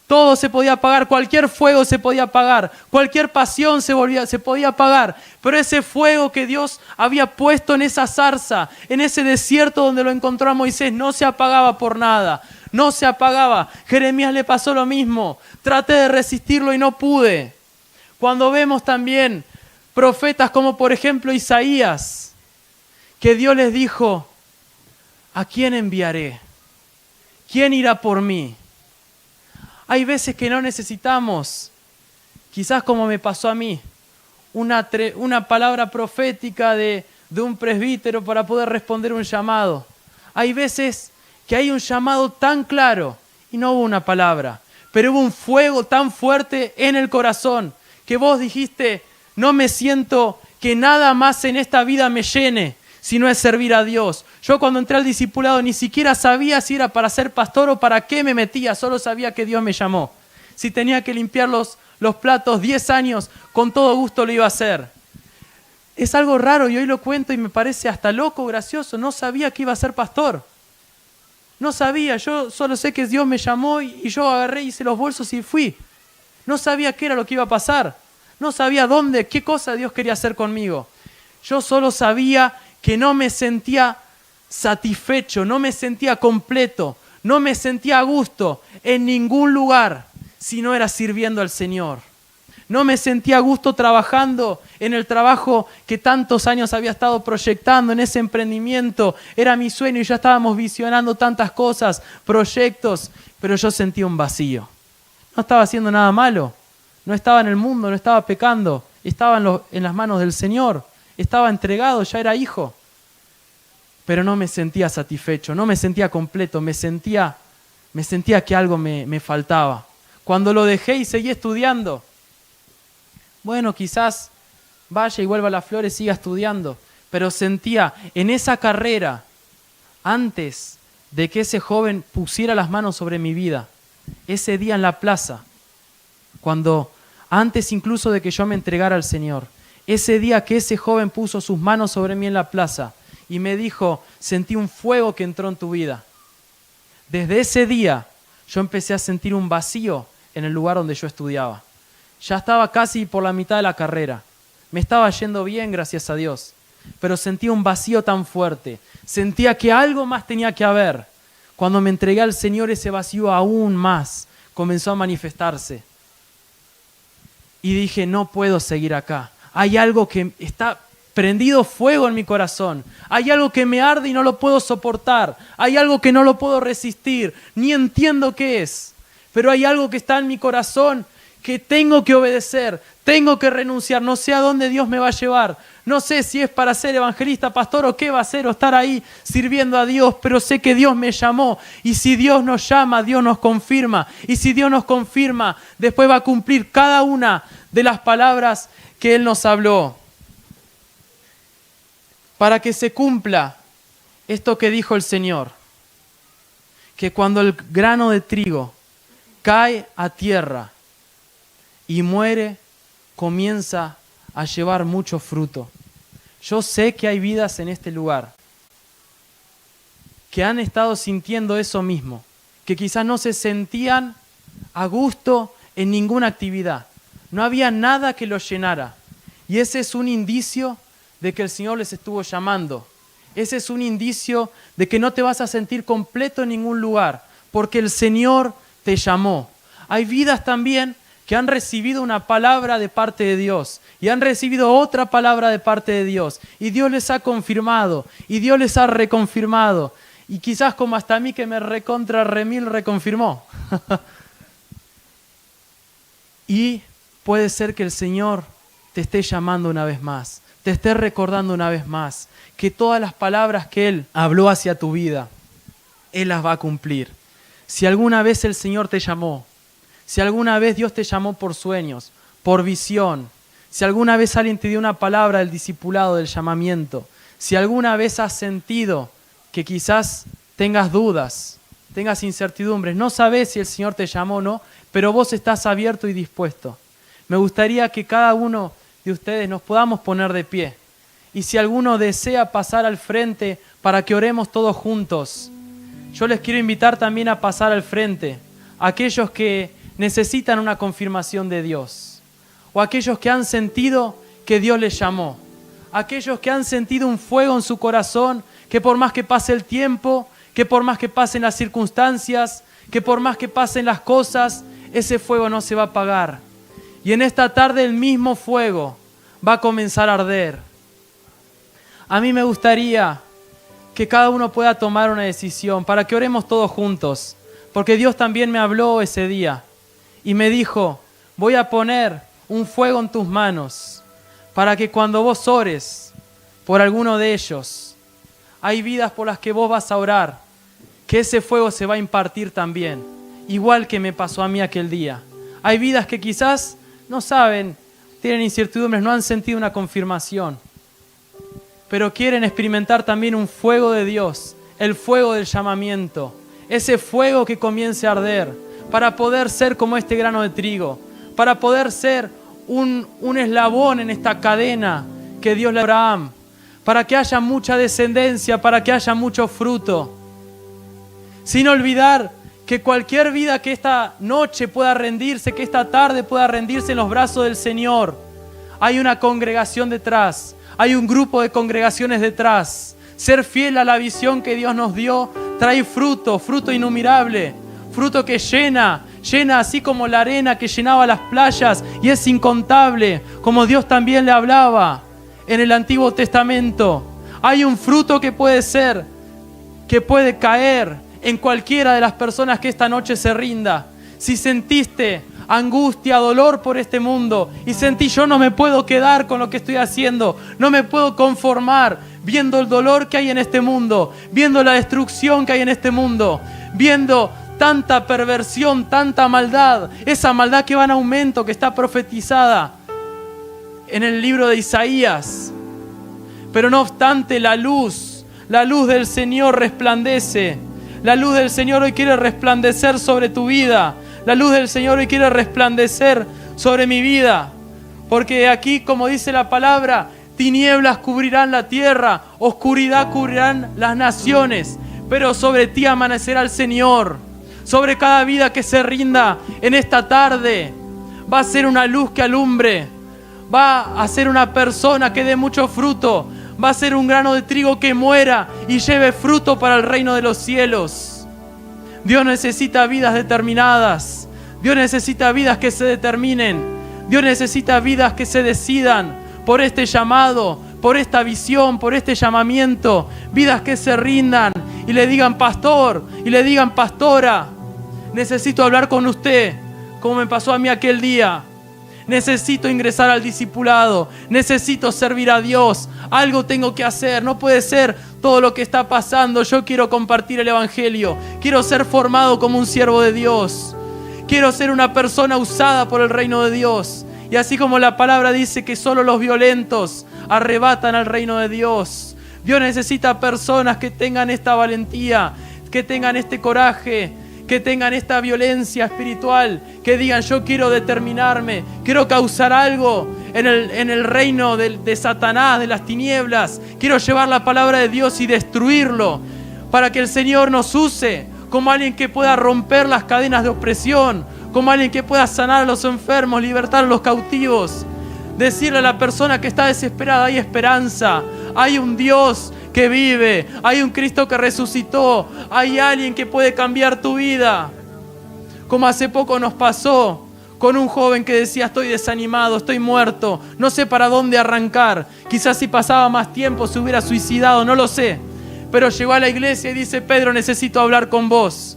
Todo se podía apagar, cualquier fuego se podía apagar, cualquier pasión se podía apagar. Pero ese fuego que Dios había puesto en esa zarza, en ese desierto donde lo encontró a Moisés, no se apagaba por nada, no se apagaba. Jeremías le pasó lo mismo, traté de resistirlo y no pude. Cuando vemos también profetas como por ejemplo Isaías, que Dios les dijo, ¿a quién enviaré? ¿Quién irá por mí? Hay veces que no necesitamos, quizás como me pasó a mí, una palabra profética de un presbítero para poder responder un llamado. Hay veces que hay un llamado tan claro y no hubo una palabra, pero hubo un fuego tan fuerte en el corazón que vos dijiste, no me siento que nada más en esta vida me llene, sino es servir a Dios. Yo cuando entré al discipulado ni siquiera sabía si era para ser pastor o para qué me metía, solo sabía que Dios me llamó. Si tenía que limpiar los platos 10 años, con todo gusto lo iba a hacer. Es algo raro y hoy lo cuento y me parece hasta loco, gracioso. No sabía que iba a ser pastor. No sabía, yo solo sé que Dios me llamó y yo agarré, hice los bolsos y fui. No sabía qué era lo que iba a pasar. No sabía dónde, qué cosa Dios quería hacer conmigo. Yo solo sabía que no me sentía satisfecho, no me sentía completo, no me sentía a gusto en ningún lugar si no era sirviendo al Señor. No me sentía a gusto trabajando en el trabajo que tantos años había estado proyectando, en ese emprendimiento. Era mi sueño y ya estábamos visionando tantas cosas, proyectos, pero yo sentía un vacío. No estaba haciendo nada malo, no estaba en el mundo, no estaba pecando, estaba en las manos del Señor, estaba entregado, ya era hijo. Pero no me sentía satisfecho, no me sentía completo, me sentía que algo me faltaba. Cuando lo dejé y seguí estudiando, bueno, quizás vaya y vuelva a Las Flores, siga estudiando, pero sentía en esa carrera, antes de que ese joven pusiera las manos sobre mi vida, ese día en la plaza, antes incluso de que yo me entregara al Señor, ese día que ese joven puso sus manos sobre mí en la plaza y me dijo, sentí un fuego que entró en tu vida. Desde ese día yo empecé a sentir un vacío en el lugar donde yo estudiaba. Ya estaba casi por la mitad de la carrera. Me estaba yendo bien, gracias a Dios, pero sentía un vacío tan fuerte. Sentía que algo más tenía que haber. Cuando me entregué al Señor, ese vacío aún más comenzó a manifestarse. Y dije, no puedo seguir acá. Hay algo que está prendido fuego en mi corazón. Hay algo que me arde y no lo puedo soportar. Hay algo que no lo puedo resistir. Ni entiendo qué es. Pero hay algo que está en mi corazón que tengo que obedecer. Tengo que renunciar. No sé a dónde Dios me va a llevar. No sé si es para ser evangelista, pastor o qué va a ser, o estar ahí sirviendo a Dios, pero sé que Dios me llamó. Y si Dios nos llama, Dios nos confirma. Y si Dios nos confirma, después va a cumplir cada una de las palabras que Él nos habló. Para que se cumpla esto que dijo el Señor, que cuando el grano de trigo cae a tierra y muere, comienza a llevar mucho fruto. Yo sé que hay vidas en este lugar que han estado sintiendo eso mismo, que quizás no se sentían a gusto en ninguna actividad. No había nada que los llenara. Y ese es un indicio de que el Señor les estuvo llamando. Ese es un indicio de que no te vas a sentir completo en ningún lugar, porque el Señor te llamó. Hay vidas también que han recibido una palabra de parte de Dios y han recibido otra palabra de parte de Dios y Dios les ha confirmado y Dios les ha reconfirmado y quizás como hasta a mí que me remil reconfirmó. Y puede ser que el Señor te esté llamando una vez más, te esté recordando una vez más que todas las palabras que Él habló hacia tu vida, Él las va a cumplir. Si alguna vez el Señor te llamó, si alguna vez Dios te llamó por sueños, por visión, si alguna vez alguien te dio una palabra del discipulado, del llamamiento, si alguna vez has sentido que quizás tengas dudas, tengas incertidumbres, no sabes si el Señor te llamó o no, pero vos estás abierto y dispuesto. Me gustaría que cada uno de ustedes nos podamos poner de pie. Y si alguno desea pasar al frente para que oremos todos juntos, yo les quiero invitar también a pasar al frente. Aquellos que necesitan una confirmación de Dios, o aquellos que han sentido que Dios les llamó, aquellos que han sentido un fuego en su corazón, que por más que pase el tiempo, que por más que pasen las circunstancias, que por más que pasen las cosas, ese fuego no se va a apagar. Y en esta tarde el mismo fuego va a comenzar a arder. A mí me gustaría que cada uno pueda tomar una decisión para que oremos todos juntos, porque Dios también me habló ese día y me dijo, voy a poner un fuego en tus manos para que cuando vos ores por alguno de ellos, hay vidas por las que vos vas a orar, que ese fuego se va a impartir también, igual que me pasó a mí aquel día. Hay vidas que quizás no saben, tienen incertidumbres, no han sentido una confirmación, pero quieren experimentar también un fuego de Dios, el fuego del llamamiento, ese fuego que comience a arder para poder ser como este grano de trigo, para poder ser un eslabón en esta cadena que Dios le dio a Abraham, para que haya mucha descendencia, para que haya mucho fruto. Sin olvidar que cualquier vida que esta noche pueda rendirse, que esta tarde pueda rendirse en los brazos del Señor, hay una congregación detrás, hay un grupo de congregaciones detrás. Ser fiel a la visión que Dios nos dio trae fruto, fruto innumerable, fruto que llena así como la arena que llenaba las playas y es incontable, como Dios también le hablaba en el Antiguo Testamento. Hay un fruto que puede ser, que puede caer en cualquiera de las personas que esta noche se rinda. Si sentiste angustia, dolor por este mundo y sentí yo no me puedo quedar con lo que estoy haciendo, no me puedo conformar viendo el dolor que hay en este mundo, viendo la destrucción que hay en este mundo, viendo tanta perversión, tanta maldad, esa maldad que va en aumento, que está profetizada en el libro de Isaías. Pero no obstante, la luz del Señor resplandece. La luz del Señor hoy quiere resplandecer sobre tu vida. La luz del Señor hoy quiere resplandecer sobre mi vida. Porque aquí, como dice la palabra, tinieblas cubrirán la tierra, oscuridad cubrirán las naciones, pero sobre ti amanecerá el Señor. Sobre cada vida que se rinda en esta tarde, va a ser una luz que alumbre, va a ser una persona que dé mucho fruto, va a ser un grano de trigo que muera y lleve fruto para el reino de los cielos. Dios necesita vidas determinadas, Dios necesita vidas que se determinen, Dios necesita vidas que se decidan por este llamado, por esta visión, por este llamamiento, vidas que se rindan y le digan pastor, y le digan pastora, necesito hablar con usted, como me pasó a mí aquel día. Necesito ingresar al discipulado, necesito servir a Dios, algo tengo que hacer, no puede ser todo lo que está pasando. Yo quiero compartir el Evangelio, quiero ser formado como un siervo de Dios, quiero ser una persona usada por el reino de Dios. Y así como la palabra dice que solo los violentos arrebatan al reino de Dios, Dios necesita personas que tengan esta valentía, que tengan este coraje, que tengan esta violencia espiritual, que digan yo quiero determinarme, quiero causar algo en el reino de Satanás, de las tinieblas, quiero llevar la palabra de Dios y destruirlo, para que el Señor nos use como alguien que pueda romper las cadenas de opresión, como alguien que pueda sanar a los enfermos, libertar a los cautivos, decirle a la persona que está desesperada, hay esperanza, hay un Dios que vive, hay un Cristo que resucitó, hay alguien que puede cambiar tu vida. Como hace poco nos pasó con un joven que decía estoy desanimado, estoy muerto, no sé para dónde arrancar. Quizás si pasaba más tiempo se hubiera suicidado, no lo sé. Pero llegó a la iglesia y dice, Pedro, necesito hablar con vos.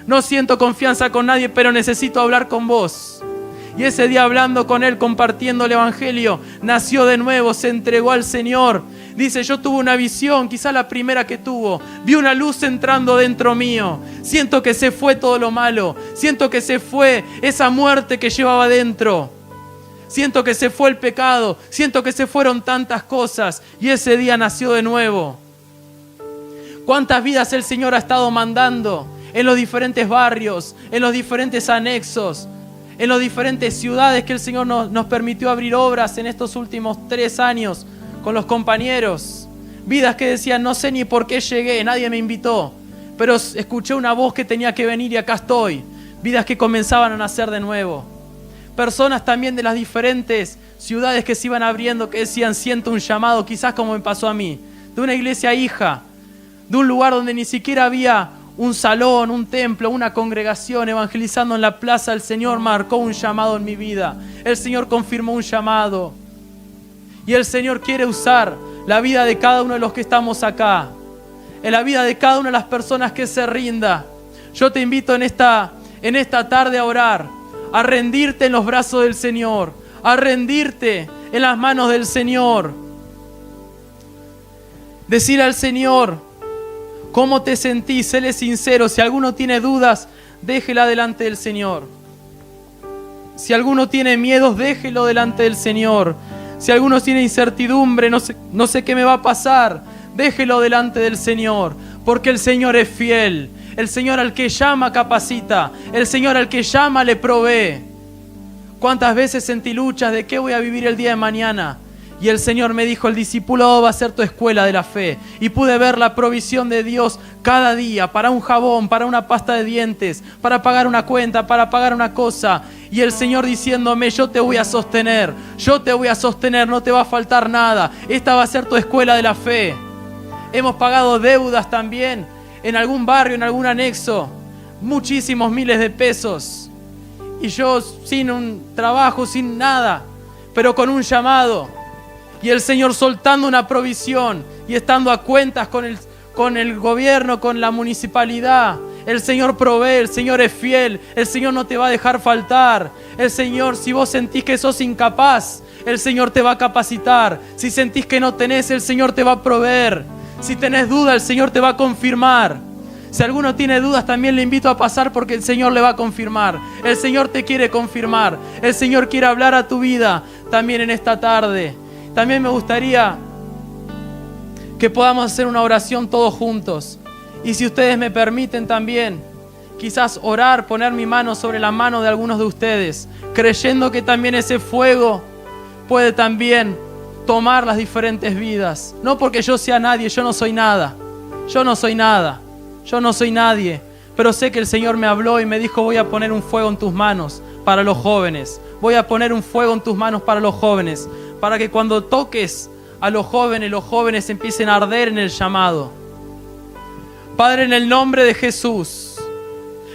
No siento confianza con nadie, pero necesito hablar con vos. Y ese día hablando con él, compartiendo el Evangelio, nació de nuevo, se entregó al Señor. Dice, yo tuve una visión, quizá la primera que tuvo. Vi una luz entrando dentro mío. Siento que se fue todo lo malo. Siento que se fue esa muerte que llevaba dentro. Siento que se fue el pecado. Siento que se fueron tantas cosas. Y ese día nació de nuevo. ¿Cuántas vidas el Señor ha estado mandando en los diferentes barrios, en los diferentes anexos, en las diferentes ciudades que el Señor nos permitió abrir obras en estos últimos 3 años con los compañeros? Vidas que decían, no sé ni por qué llegué, nadie me invitó, pero escuché una voz que tenía que venir y acá estoy. Vidas que comenzaban a nacer de nuevo. Personas también de las diferentes ciudades que se iban abriendo, que decían, siento un llamado, quizás como me pasó a mí, de una iglesia hija, de un lugar donde ni siquiera había un salón, un templo, una congregación, evangelizando en la plaza. El Señor marcó un llamado en mi vida. El Señor confirmó un llamado. Y el Señor quiere usar la vida de cada uno de los que estamos acá, en la vida de cada una de las personas que se rinda. Yo te invito en esta tarde a orar, a rendirte en los brazos del Señor, a rendirte en las manos del Señor. Decir al Señor, ¿cómo te sentís? Séle sincero. Si alguno tiene dudas, déjela delante del Señor. Si alguno tiene miedos, déjelo delante del Señor. Si alguno tiene incertidumbre, no sé qué me va a pasar, déjelo delante del Señor, porque el Señor es fiel. El Señor al que llama capacita, el Señor al que llama le provee. ¿Cuántas veces sentí luchas de qué voy a vivir el día de mañana? Y el Señor me dijo, el discipulado va a ser tu escuela de la fe. Y pude ver la provisión de Dios cada día para un jabón, para una pasta de dientes, para pagar una cuenta, para pagar una cosa. Y el Señor diciéndome, yo te voy a sostener, no te va a faltar nada. Esta va a ser tu escuela de la fe. Hemos pagado deudas también en algún barrio, en algún anexo, muchísimos miles de pesos. Y yo sin un trabajo, sin nada, pero con un llamado. Y el Señor soltando una provisión y estando a cuentas con el gobierno, con la municipalidad. El Señor provee, el Señor es fiel, el Señor no te va a dejar faltar. El Señor, si vos sentís que sos incapaz, el Señor te va a capacitar. Si sentís que no tenés, el Señor te va a proveer. Si tenés duda, el Señor te va a confirmar. Si alguno tiene dudas, también le invito a pasar porque el Señor le va a confirmar. El Señor te quiere confirmar. El Señor quiere hablar a tu vida también en esta tarde. También me gustaría que podamos hacer una oración todos juntos. Y si ustedes me permiten también, quizás orar, poner mi mano sobre la mano de algunos de ustedes, creyendo que también ese fuego puede también tomar las diferentes vidas. No porque yo sea nadie, yo no soy nada. Yo no soy nada. Yo no soy nadie. Pero sé que el Señor me habló y me dijo, voy a poner un fuego en tus manos para los jóvenes. Voy a poner un fuego en tus manos para los jóvenes. Para que cuando toques a los jóvenes empiecen a arder en el llamado. Padre, en el nombre de Jesús,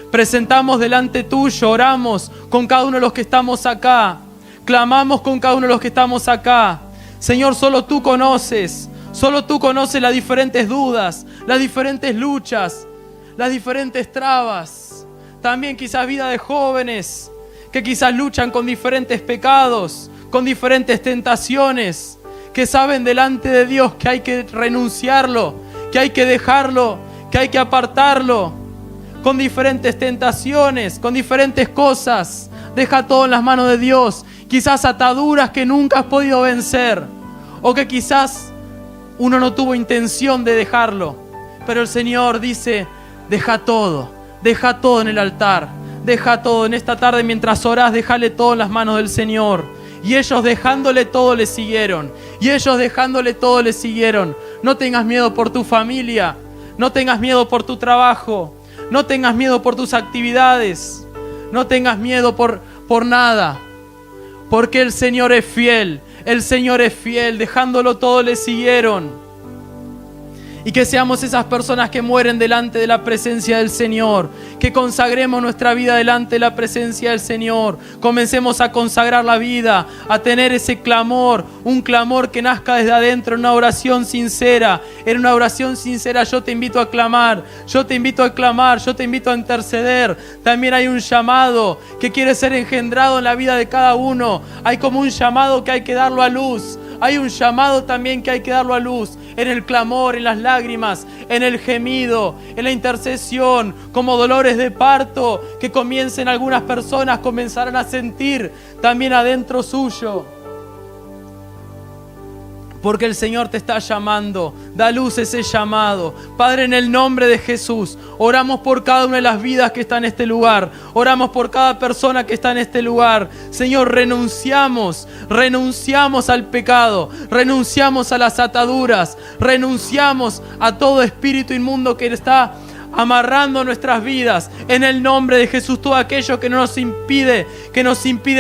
presentamos delante tuyo, oramos con cada uno de los que estamos acá, clamamos con cada uno de los que estamos acá. Señor, solo tú conoces las diferentes dudas, las diferentes luchas, las diferentes trabas. También quizás vida de jóvenes que quizás luchan con diferentes pecados, con diferentes tentaciones, que saben delante de Dios que hay que renunciarlo, que hay que dejarlo, que hay que apartarlo, con diferentes tentaciones, con diferentes cosas. Deja todo en las manos de Dios. Quizás ataduras que nunca has podido vencer, o que quizás uno no tuvo intención de dejarlo, pero el Señor dice, deja todo en el altar, deja todo. En esta tarde mientras orás, déjale todo en las manos del Señor. Y ellos dejándole todo le siguieron. No tengas miedo por tu familia. No tengas miedo por tu trabajo. No tengas miedo por tus actividades. No tengas miedo por nada. Porque el Señor es fiel. Dejándolo todo le siguieron. Y que seamos esas personas que mueren delante de la presencia del Señor. Que consagremos nuestra vida delante de la presencia del Señor. Comencemos a consagrar la vida, a tener ese clamor, un clamor que nazca desde adentro, en una oración sincera. En una oración sincera yo te invito a clamar, yo te invito a interceder. También hay un llamado que quiere ser engendrado en la vida de cada uno. Hay como un llamado que hay que darlo a luz. Hay un llamado también que hay que darlo a luz. En el clamor, en las lágrimas, en el gemido, en la intercesión, como dolores de parto que algunas personas comenzarán a sentir también adentro suyo. Porque el Señor te está llamando. Da luz ese llamado. Padre, en el nombre de Jesús, oramos por cada una de las vidas que está en este lugar. Oramos por cada persona que está en este lugar. Señor, renunciamos al pecado. Renunciamos a las ataduras. Renunciamos a todo espíritu inmundo que está amarrando nuestras vidas. En el nombre de Jesús, todo aquello que nos impide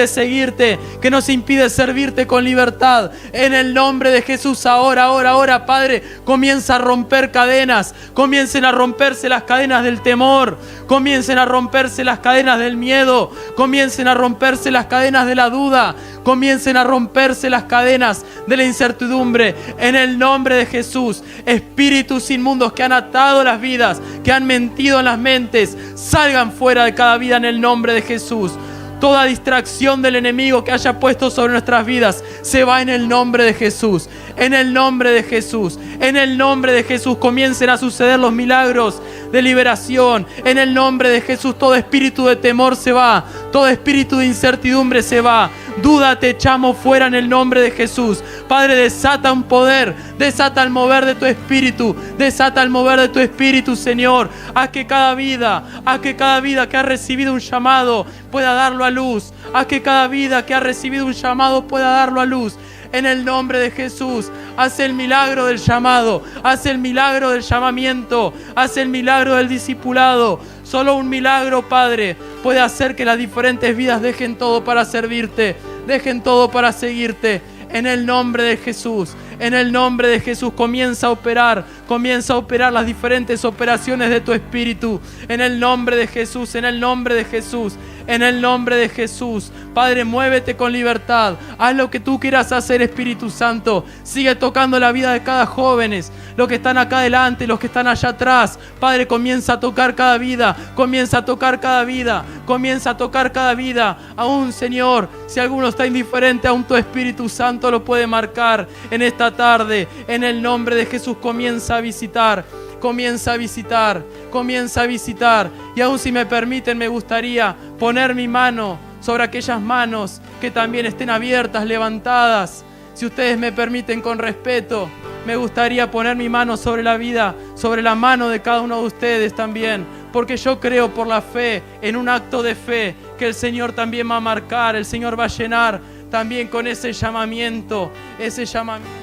seguirte, que nos impide servirte con libertad. En el nombre de Jesús, ahora, Padre, comienza a romper cadenas. Comiencen a romperse las cadenas del temor. Comiencen a romperse las cadenas del miedo. Comiencen a romperse las cadenas de la duda. Comiencen a romperse las cadenas de la incertidumbre. En el nombre de Jesús, espíritus inmundos que han atado las vidas, que han mentido en las mentes, salgan fuera de cada vida en el nombre de Jesús. Toda distracción del enemigo que haya puesto sobre nuestras vidas se va en el nombre de Jesús. En el nombre de Jesús. En el nombre de Jesús comiencen a suceder los milagros de liberación. En el nombre de Jesús todo espíritu de temor se va. Todo espíritu de incertidumbre se va. Duda te echamos fuera en el nombre de Jesús. Padre, desata un poder, desata el mover de tu Espíritu, desata el mover de tu Espíritu, Señor. Haz que cada vida que ha recibido un llamado pueda darlo a luz. Haz que cada vida que ha recibido un llamado pueda darlo a luz. En el nombre de Jesús, haz el milagro del llamado, haz el milagro del llamamiento, haz el milagro del discipulado. Solo un milagro, Padre, puede hacer que las diferentes vidas dejen todo para servirte, dejen todo para seguirte. En el nombre de Jesús, en el nombre de Jesús, comienza a operar las diferentes operaciones de tu Espíritu. En el nombre de Jesús, en el nombre de Jesús, en el nombre de Jesús. Padre, muévete con libertad. Haz lo que tú quieras hacer, Espíritu Santo. Sigue tocando la vida de cada jóvenes, los que están acá adelante, los que están allá atrás. Padre, comienza a tocar cada vida, comienza a tocar cada vida, comienza a tocar cada vida. Aún, Señor, si alguno está indiferente, aún tu Espíritu Santo lo puede marcar en esta tarde. En el nombre de Jesús, comienza a visitar. Comienza a visitar, comienza a visitar. Y aún si me permiten, me gustaría poner mi mano sobre aquellas manos que también estén abiertas, levantadas. Si ustedes me permiten, con respeto, me gustaría poner mi mano sobre la vida, sobre la mano de cada uno de ustedes también. Porque yo creo por la fe, en un acto de fe, que el Señor también va a marcar, el Señor va a llenar también con ese llamamiento, ese llamamiento.